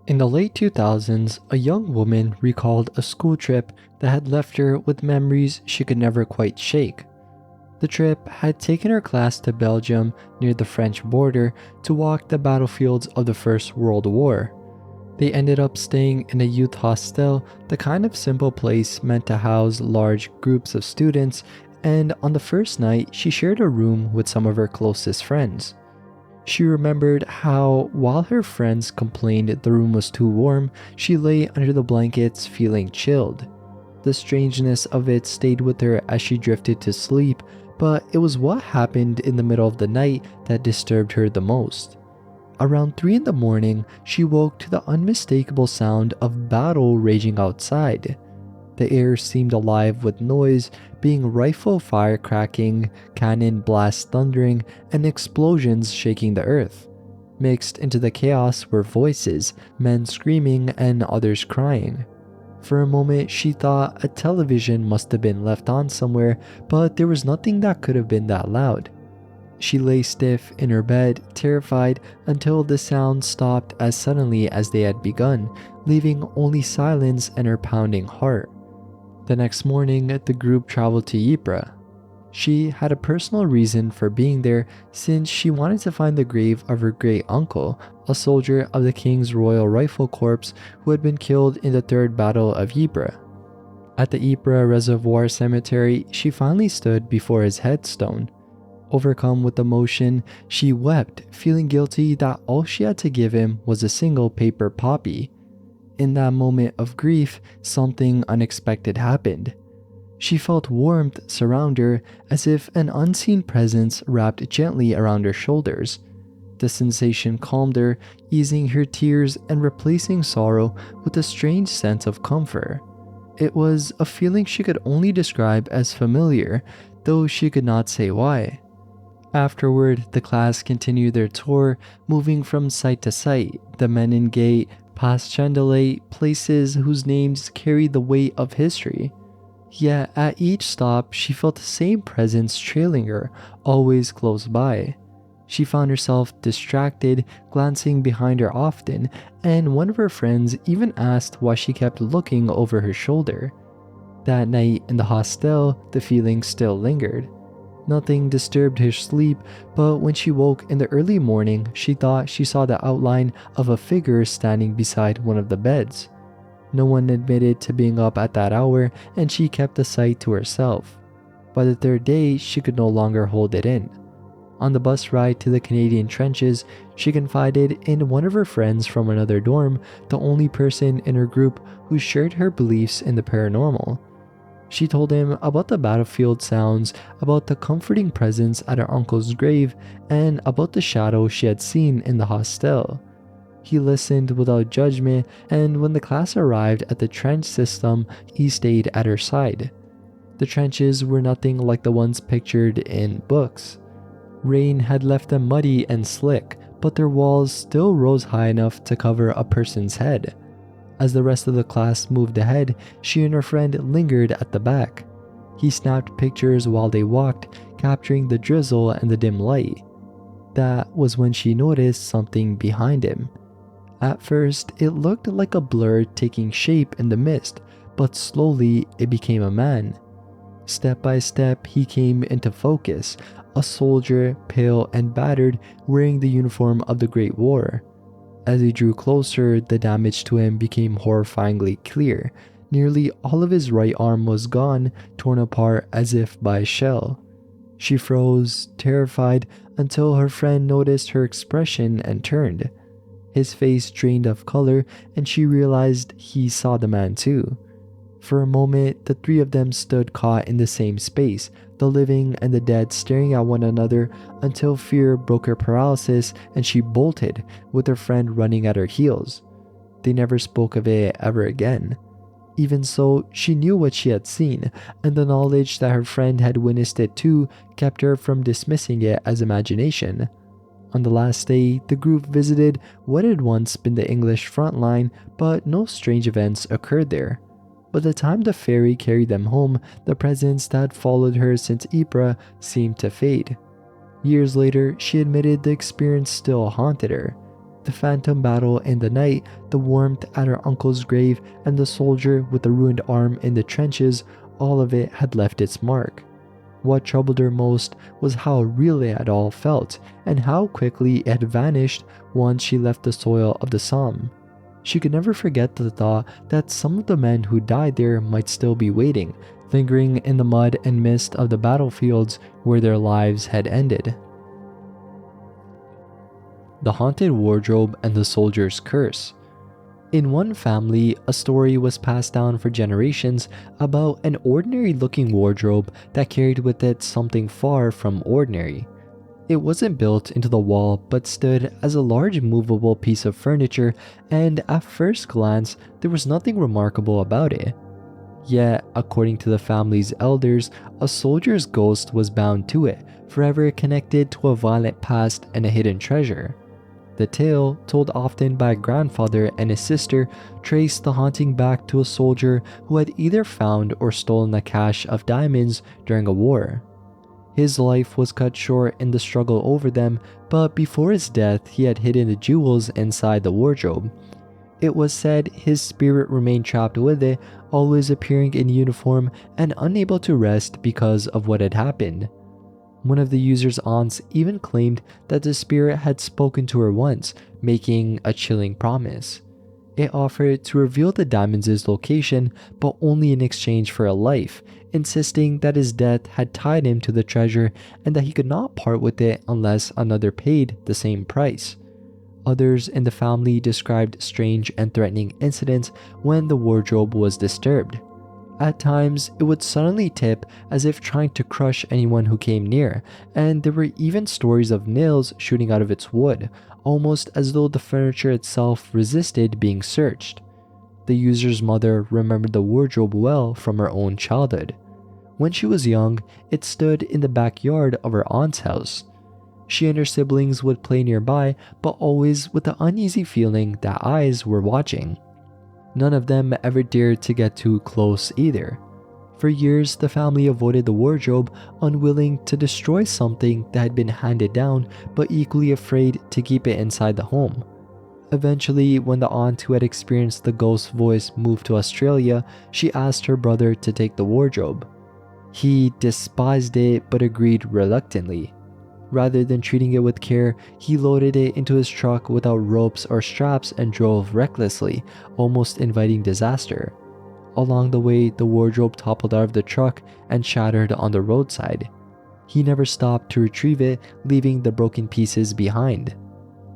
In the late 2000s, a young woman recalled a school trip that had left her with memories she could never quite shake. The trip had taken her class to Belgium near the French border to walk the battlefields of the First World War. They ended up staying in a youth hostel, the kind of simple place meant to house large groups of students, and on the first night, she shared a room with some of her closest friends. She remembered how, while her friends complained the room was too warm, she lay under the blankets feeling chilled. The strangeness of it stayed with her as she drifted to sleep, but it was what happened in the middle of the night that disturbed her the most. Around 3 in the morning, she woke to the unmistakable sound of battle raging outside. The air seemed alive with noise, being rifle fire cracking, cannon blasts thundering, and explosions shaking the earth. Mixed into the chaos were voices, men screaming and others crying. For a moment, she thought a television must have been left on somewhere, but there was nothing that could have been that loud. She lay stiff in her bed, terrified, until the sound stopped as suddenly as they had begun, leaving only silence and her pounding heart. The next morning, the group traveled to Ypres. She had a personal reason for being there since she wanted to find the grave of her great-uncle, a soldier of the King's Royal Rifle Corps who had been killed in the Third Battle of Ypres. At the Ypres Reservoir Cemetery, she finally stood before his headstone. Overcome with emotion, she wept, feeling guilty that all she had to give him was a single paper poppy. In that moment of grief, something unexpected happened. She felt warmth surround her, as if an unseen presence wrapped gently around her shoulders. The sensation calmed her, easing her tears and replacing sorrow with a strange sense of comfort. It was a feeling she could only describe as familiar, though she could not say why. Afterward, the class continued their tour, moving from site to site, the Menin Gate, past Chandelay, places whose names carried the weight of history. Yet at each stop, she felt the same presence trailing her, always close by. She found herself distracted, glancing behind her often, and one of her friends even asked why she kept looking over her shoulder. That night in the hostel, the feeling still lingered. Nothing disturbed her sleep, but when she woke in the early morning, she thought she saw the outline of a figure standing beside one of the beds. No one admitted to being up at that hour, and she kept the sight to herself. By the third day, she could no longer hold it in. On the bus ride to the Canadian trenches, she confided in one of her friends from another dorm, the only person in her group who shared her beliefs in the paranormal. She told him about the battlefield sounds, about the comforting presence at her uncle's grave, and about the shadow she had seen in the hostel. He listened without judgment, and when the class arrived at the trench system, he stayed at her side. The trenches were nothing like the ones pictured in books. Rain had left them muddy and slick, but their walls still rose high enough to cover a person's head. As the rest of the class moved ahead, she and her friend lingered at the back. He snapped pictures while they walked, capturing the drizzle and the dim light. That was when she noticed something behind him. At first, it looked like a blur taking shape in the mist, but slowly it became a man. Step by step, he came into focus, a soldier, pale and battered, wearing the uniform of the Great War. As he drew closer, the damage to him became horrifyingly clear. Nearly all of his right arm was gone, torn apart as if by a shell. She froze, terrified, until her friend noticed her expression and turned. His face drained of color, and she realized he saw the man too. For a moment, the three of them stood caught in the same space, the living and the dead staring at one another, until fear broke her paralysis and she bolted, with her friend running at her heels. They never spoke of it ever again. Even so, she knew what she had seen, and the knowledge that her friend had witnessed it too kept her from dismissing it as imagination. On the last day, the group visited what had once been the English front line, but no strange events occurred there. By the time the ferry carried them home, the presence that had followed her since Ypres seemed to fade. Years later, she admitted the experience still haunted her. The phantom battle in the night, the warmth at her uncle's grave, and the soldier with the ruined arm in the trenches, all of it had left its mark. What troubled her most was how real it had all felt, and how quickly it had vanished once she left the soil of the Somme. She could never forget the thought that some of the men who died there might still be waiting, lingering in the mud and mist of the battlefields where their lives had ended. The Haunted Wardrobe and the Soldier's Curse. In one family, a story was passed down for generations about an ordinary-looking wardrobe that carried with it something far from ordinary. It wasn't built into the wall but stood as a large movable piece of furniture, and at first glance, there was nothing remarkable about it. Yet, according to the family's elders, a soldier's ghost was bound to it, forever connected to a violent past and a hidden treasure. The tale, told often by a grandfather and his sister, traced the haunting back to a soldier who had either found or stolen a cache of diamonds during a war. His life was cut short in the struggle over them, but before his death, he had hidden the jewels inside the wardrobe. It was said his spirit remained trapped with it, always appearing in uniform and unable to rest because of what had happened. One of the user's aunts even claimed that the spirit had spoken to her once, making a chilling promise. It offered to reveal the diamonds' location, but only in exchange for a life, insisting that his death had tied him to the treasure and that he could not part with it unless another paid the same price. Others in the family described strange and threatening incidents when the wardrobe was disturbed. At times, it would suddenly tip as if trying to crush anyone who came near, and there were even stories of nails shooting out of its wood, almost as though the furniture itself resisted being searched. The user's mother remembered the wardrobe well from her own childhood. When she was young, it stood in the backyard of her aunt's house. She and her siblings would play nearby, but always with the uneasy feeling that eyes were watching. None of them ever dared to get too close either. For years, the family avoided the wardrobe, unwilling to destroy something that had been handed down, but equally afraid to keep it inside the home. Eventually, when the aunt who had experienced the ghost voice moved to Australia, she asked her brother to take the wardrobe. He despised it but agreed reluctantly. Rather than treating it with care, he loaded it into his truck without ropes or straps and drove recklessly, almost inviting disaster. Along the way, the wardrobe toppled out of the truck and shattered on the roadside. He never stopped to retrieve it, leaving the broken pieces behind.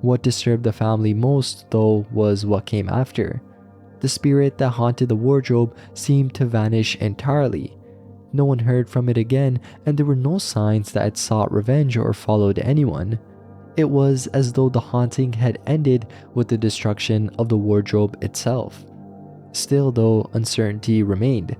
What disturbed the family most, though, was what came after. The spirit that haunted the wardrobe seemed to vanish entirely. No one heard from it again, and there were no signs that it sought revenge or followed anyone. It was as though the haunting had ended with the destruction of the wardrobe itself. Still, though, uncertainty remained.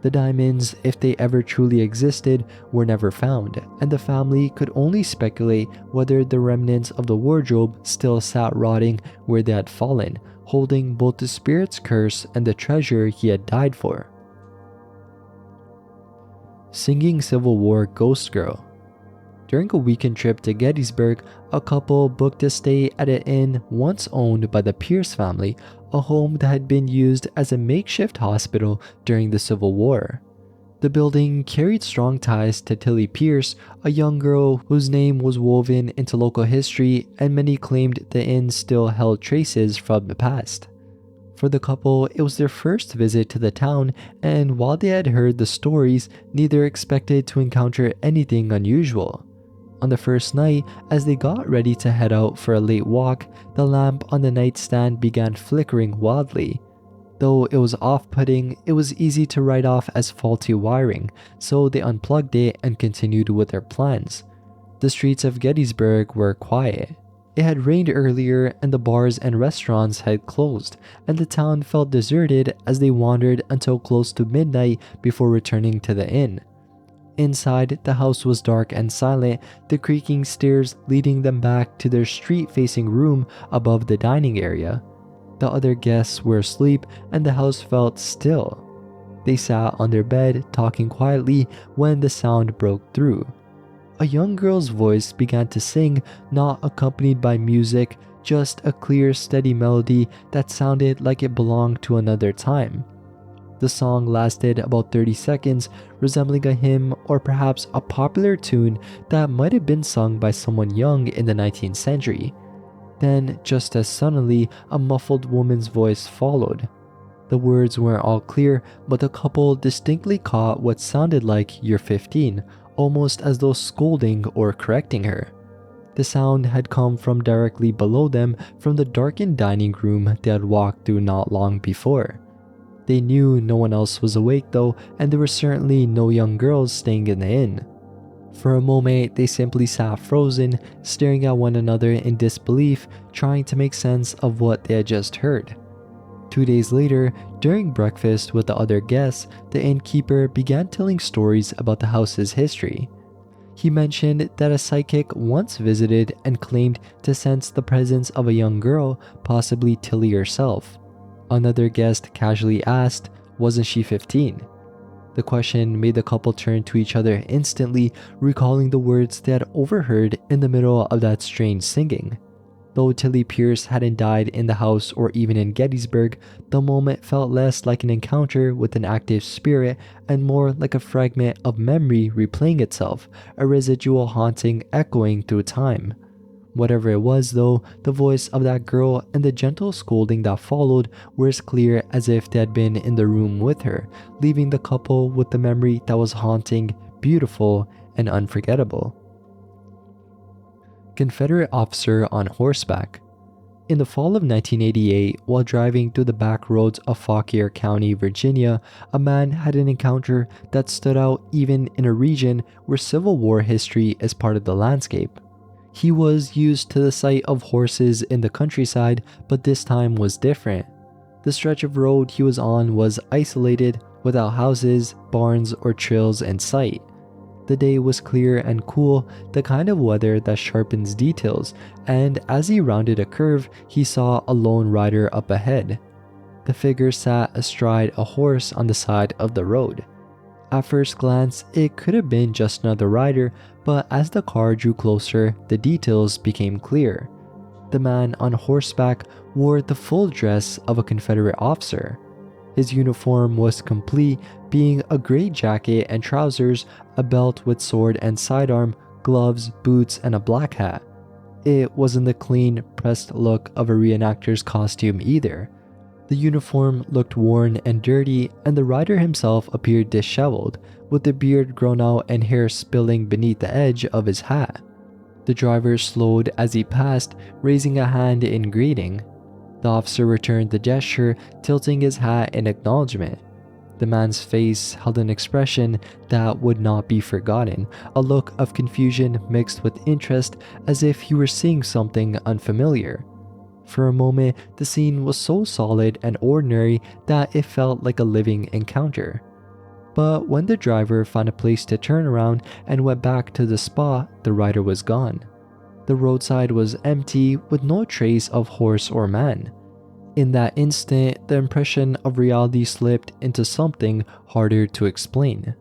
The diamonds, if they ever truly existed, were never found, and the family could only speculate whether the remnants of the wardrobe still sat rotting where they had fallen, holding both the spirit's curse and the treasure he had died for. Singing Civil War Ghost Girl. During a weekend trip to Gettysburg, a couple booked a stay at an inn once owned by the Pierce family, a home that had been used as a makeshift hospital during the Civil War. The building carried strong ties to Tilly Pierce, a young girl whose name was woven into local history, and many claimed the inn still held traces from the past. For the couple, it was their first visit to the town, and while they had heard the stories, neither expected to encounter anything unusual. On the first night, as they got ready to head out for a late walk, the lamp on the nightstand began flickering wildly. Though it was off-putting, it was easy to write off as faulty wiring, so they unplugged it and continued with their plans. The streets of Gettysburg were quiet. It had rained earlier and the bars and restaurants had closed, and the town felt deserted as they wandered until close to midnight before returning to the inn. Inside, the house was dark and silent, the creaking stairs leading them back to their street-facing room above the dining area. The other guests were asleep and the house felt still. They sat on their bed, talking quietly, when the sound broke through. A young girl's voice began to sing, not accompanied by music, just a clear, steady melody that sounded like it belonged to another time. The song lasted about 30 seconds, resembling a hymn or perhaps a popular tune that might have been sung by someone young in the 19th century. Then, just as suddenly, a muffled woman's voice followed. The words weren't all clear, but the couple distinctly caught what sounded like "You're 15," almost as though scolding or correcting her. The sound had come from directly below them, from the darkened dining room they had walked through not long before. They knew no one else was awake though, and there were certainly no young girls staying in the inn. For a moment, they simply sat frozen, staring at one another in disbelief, trying to make sense of what they had just heard. 2 days later, during breakfast with the other guests, the innkeeper began telling stories about the house's history. He mentioned that a psychic once visited and claimed to sense the presence of a young girl, possibly Tilly herself. Another guest casually asked, "Wasn't she 15?" The question made the couple turn to each other instantly, recalling the words they had overheard in the middle of that strange singing. Though Tilly Pierce hadn't died in the house or even in Gettysburg, the moment felt less like an encounter with an active spirit and more like a fragment of memory replaying itself, a residual haunting echoing through time. Whatever it was though, the voice of that girl and the gentle scolding that followed were as clear as if they had been in the room with her, leaving the couple with the memory that was haunting, beautiful, and unforgettable. Confederate officer on horseback. In the fall of 1988, while driving through the back roads of Fauquier County, Virginia, a man had an encounter that stood out even in a region where Civil War history is part of the landscape. He was used to the sight of horses in the countryside, but this time was different. The stretch of road he was on was isolated, without houses, barns, or trails in sight. The day was clear and cool, the kind of weather that sharpens details, and as he rounded a curve, he saw a lone rider up ahead. The figure sat astride a horse on the side of the road. At first glance, it could have been just another rider, but as the car drew closer, the details became clear. The man on horseback wore the full dress of a Confederate officer. His uniform was complete, being a gray jacket and trousers, a belt with sword and sidearm, gloves, boots, and a black hat. It wasn't the clean, pressed look of a reenactor's costume either. The uniform looked worn and dirty, and the rider himself appeared disheveled, with the beard grown out and hair spilling beneath the edge of his hat. The driver slowed as he passed, raising a hand in greeting. The officer returned the gesture, tilting his hat in acknowledgement. The man's face held an expression that would not be forgotten, a look of confusion mixed with interest, as if he were seeing something unfamiliar. For a moment, the scene was so solid and ordinary that it felt like a living encounter. But when the driver found a place to turn around and went back to the spot, the rider was gone. The roadside was empty, with no trace of horse or man. In that instant, the impression of reality slipped into something harder to explain.